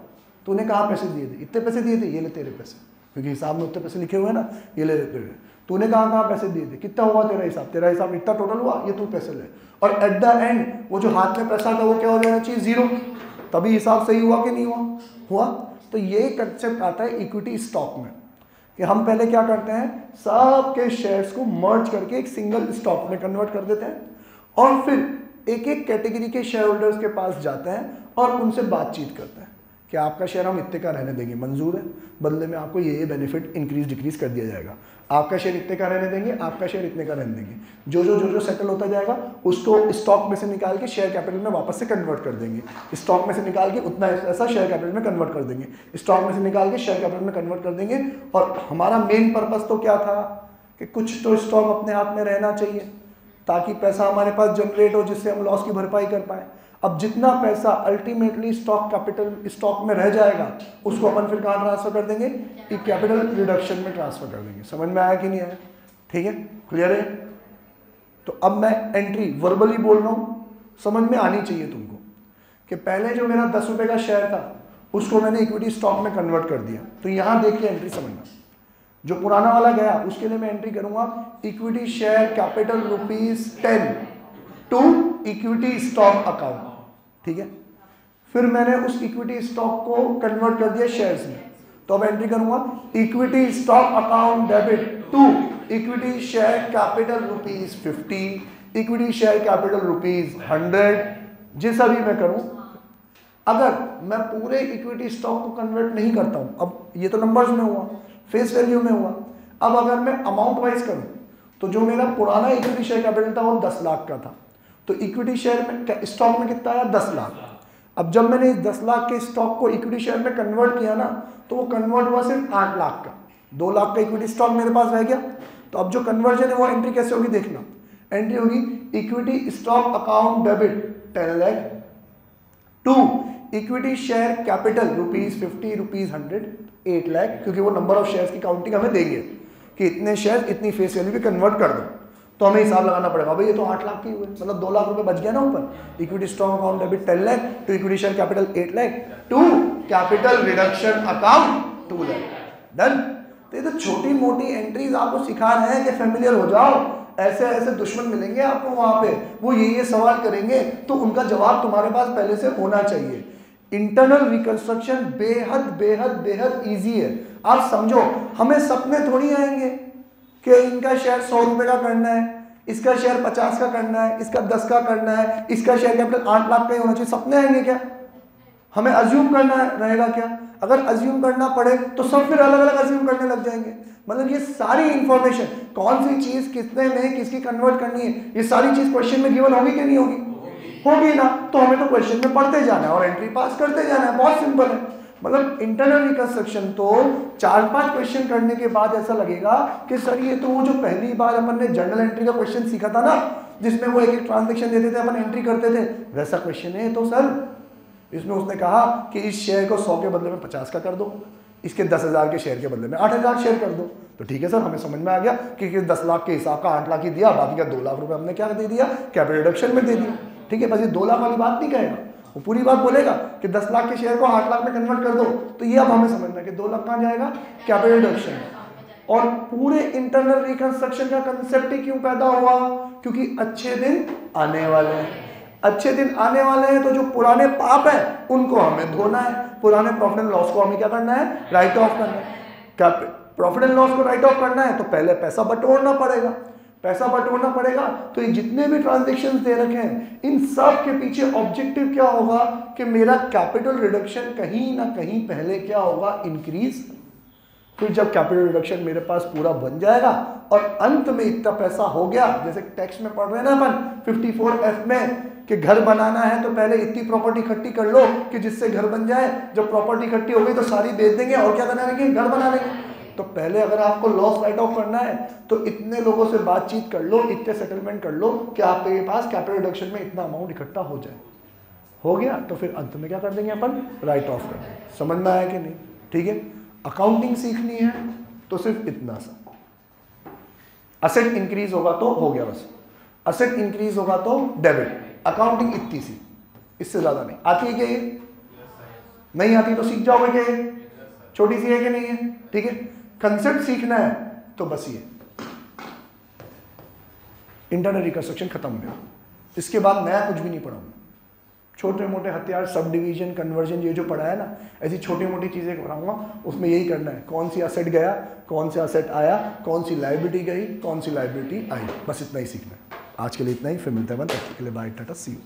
तूने कहाँ पैसे दिए थे, इतने पैसे दिए थे, ये ले तेरे पैसे, क्योंकि हिसाब में उतने पैसे लिखे हुए हैं ना, ये ले लेते हुए, तूने कहाँ पैसे दिए थे, कितना हुआ तेरा हिसाब इतना टोटल हुआ, ये तू पैसे ले। और एट द एंड वो जो हाथ में पैसा था वो क्या हो जाना चाहिए, 0, तभी हिसाब सही हुआ कि नहीं हुआ। तो ये कंसेप्ट आता है इक्विटी स्टॉक में, कि हम पहले क्या करते हैं, सबके शेयर्स को मर्ज करके एक सिंगल स्टॉक में कन्वर्ट कर देते हैं, और फिर एक एक कैटेगरी के शेयर होल्डर्स के पास जाते हैं और उनसे बातचीत करते हैं कि आपका शेयर हम इतने का रहने देंगे, मंजूर है, बदले में आपको ये बेनिफिट इंक्रीज डिक्रीज कर दिया जाएगा, आपका शेयर इतने का रहने देंगे, आपका शेयर इतने का रहने देंगे, जो सेटल होता जाएगा उसको स्टॉक में से निकाल के शेयर कैपिटल में वापस से कन्वर्ट कर देंगे, स्टॉक में से निकाल के उतना ऐसा शेयर कैपिटल में कन्वर्ट कर देंगे, स्टॉक में से निकाल के शेयर कैपिटल में कन्वर्ट कर देंगे। और हमारा मेन पर्पस तो क्या था कि कुछ तो स्टॉक अपने हाथ में रहना चाहिए, ताकि पैसा हमारे पास जनरेट हो, जिससे हम लॉस की भरपाई कर पाए। अब जितना पैसा अल्टीमेटली स्टॉक कैपिटल स्टॉक में रह जाएगा, उसको अपन फिर कहाँ ट्रांसफर कर देंगे, कि कैपिटल रिडक्शन में ट्रांसफर कर देंगे। समझ में आया कि नहीं आया? ठीक है, क्लियर है? तो अब मैं एंट्री वर्बली बोल रहा हूँ, समझ में आनी चाहिए तुमको, कि पहले जो मेरा 10 रुपये का शेयर था उसको मैंने इक्विटी स्टॉक में कन्वर्ट कर दिया। तो यहाँ देख के एंट्री समझना, जो पुराना वाला गया उसके लिए मैं एंट्री करूंगा equity share capital ₹10 to equity stock account. ठीक है, फिर मैंने उस इक्विटी स्टॉक को कन्वर्ट कर दिया शेयर्स में, तो अब एंट्री करूंगा equity stock account debit to equity share capital ₹50, equity share capital ₹100। जैसा भी मैं करूं, अगर मैं पूरे इक्विटी स्टॉक को कन्वर्ट नहीं करता हूं, अब ये तो नंबर्स में हुआ, फेस वैल्यू में हुआ, अब अगर मैं अमाउंट वाइज करूं, तो जो मेरा पुराना इक्विटी शेयर कैपिटल था वो 10 लाख का था, तो इक्विटी शेयर में स्टॉक में कितना आया, 10 लाख। अब जब मैंने इस 10 लाख के स्टॉक को इक्विटी शेयर में कन्वर्ट किया ना, तो वो कन्वर्ट हुआ सिर्फ 8 लाख का, 2 लाख का इक्विटी स्टॉक मेरे पास रह गया। तो अब जो कन्वर्जन है वो एंट्री कैसे होगी देखना, एंट्री होगी equity stock account debit 10 lakh to equity share capital ₹50, ₹100, 8 lakh, क्योंकि वो नंबर ऑफ शेयर्स की काउंटिंग हमें देंगे कि इतने शेयर इतनी फेस वैल्यू पे कन्वर्ट कर दो, तो हमें हिसाब लगाना पड़ेगा, भाई ये तो 8 लाख की हुए, मतलब 2 लाख रुपए बच गया ना ऊपर। Equity stock account debit 10 lakh to equity share capital 8 lakh to capital reduction account 2 lakh. Done. तो ये तो छोटी मोटी एंट्रीज आपको सिखा रहे हैं कि फेमिलियर हो जाओ, ऐसे ऐसे दुश्मन मिलेंगे आपको वहां पे, वो ये सवाल करेंगे तो उनका जवाब तुम्हारे पास पहले से होना चाहिए। इंटरनल रिकंस्ट्रक्शन बेहद बेहद बेहद ईजी है। आप समझो, हमें सपने थोड़ी आएंगे कि इनका शेयर 100 रुपए का करना है, इसका शेयर 50 का करना है, इसका 10 का करना है, इसका शेयर कैपिटल 8 लाख का ही होना चाहिए, सपने आएंगे क्या? हमें अज्यूम करना रहेगा क्या? अगर अज्यूम करना पड़े तो सब फिर अलग अलग अज्यूम करने लग जाएंगे। मतलब ये सारी इंफॉर्मेशन, कौन सी चीज कितने में किसकी कन्वर्ट करनी है, ये सारी चीज क्वेश्चन में गिवन होगी कि नहीं होगी? होगी ना। तो हमें तो क्वेश्चन में पढ़ते जाना है और एंट्री पास करते जाना है, बहुत सिंपल है। मतलब इंटरनल रिकंस्ट्रक्शन तो 4-5 क्वेश्चन करने के बाद ऐसा लगेगा कि सर ये तो वो जो पहली बार अपन ने जर्नल एंट्री का क्वेश्चन सीखा था ना, जिसमें वो एक एक ट्रांजेक्शन देते थे, अपन एंट्री करते थे, वैसा क्वेश्चन है। तो सर इसमें उसने कहा कि इस शेयर को 100 के बदले में 50 का कर दो, इसके 10,000 के शेयर के बदले में 8,000 शेयर कर दो। तो ठीक है सर, हमें समझ में आ गया कि 10 लाख के हिसाब का 8 लाख ही दिया, बाकी का 2 लाख रुपए हमने क्या दे दिया, कैपिटल रिडक्शन में दे दिया। ठीक है, बस ये 2 लाख वाली बात नहीं कहेगा, वो पूरी बात बोलेगा कि 10 लाख के शेयर को 8 लाख में कन्वर्ट कर दो। तो ये अब हमें समझना है कि 2 लाख कहाँ जाएगा, कैपिटल रिडक्शन में। और पूरे इंटरनल रिकंस्ट्रक्शन का कंसेप्ट ही क्यों पैदा हुआ? क्योंकि अच्छे दिन आने वाले हैं। अच्छे दिन आने वाले हैं तो जो पुराने पाप है उनको हमें धोना है, पुराने प्रॉफिट एंड लॉस को हमें क्या करना है, राइट ऑफ करना है। क्या प्रॉफिट एंड लॉस को राइट ऑफ करना है तो पहले पैसा बटोरना पड़ेगा। पैसा बटोरना पड़ेगा तो ये जितने भी ट्रांजेक्शन्स दे रखे हैं इन सब के पीछे ऑब्जेक्टिव क्या होगा कि मेरा कैपिटल रिडक्शन कहीं ना कहीं पहले क्या होगा, इंक्रीज। फिर जब कैपिटल रिडक्शन मेरे पास पूरा बन जाएगा और अंत में इतना पैसा हो गया, जैसे टैक्स में पढ़ रहे हैं ना अपन 54F में कि घर बनाना है तो पहले इतनी प्रॉपर्टी इकट्ठी कर लो कि जिससे घर बन जाए। जब प्रॉपर्टी इकट्ठी हो गई तो सारी बेच देंगे और क्या बना लेंगे, घर बना लेंगे। तो पहले अगर आपको लॉस राइट ऑफ करना है तो इतने लोगों से बातचीत कर लो, इतने सेटलमेंट कर लो कि आपके पास कैपिटल रिडक्शन में इतना अमाउंट इकट्ठा हो जाए। हो गया तो फिर अंत में क्या कर देंगे अपन, राइट ऑफ कर देंगे। समझ में आया कि नहीं? ठीक है, अकाउंटिंग सीखनी है तो सिर्फ इतना सा, असेट इंक्रीज होगा तो हो गया, बस असेट इंक्रीज होगा तो डेबिट। अकाउंटिंग इतनी सी, इससे ज्यादा नहीं। आती है क्या ये? नहीं आती तो सीख जाओगे क्या ये? छोटी सी है कि नहीं है? ठीक है, कंसेप्ट सीखना है तो बस ये इंटरनल रिकंस्ट्रक्शन खत्म हो गया। इसके बाद नया कुछ भी नहीं पढ़ाऊंगा। छोटे मोटे हथियार, सब डिवीजन, कन्वर्जन, ये जो पढ़ा है ना, ऐसी छोटी मोटी चीजें पढ़ाऊंगा। उसमें यही करना है, कौन सी असेट गया, कौन सा असेट आया, कौन सी लायबिलिटी गई, कौन सी लायबिलिटी आई, बस इतना ही सीखना है। आज के लिए इतना ही, फिर मिलते हैं, तब तक के लिए बाय, टाटा, सी यू।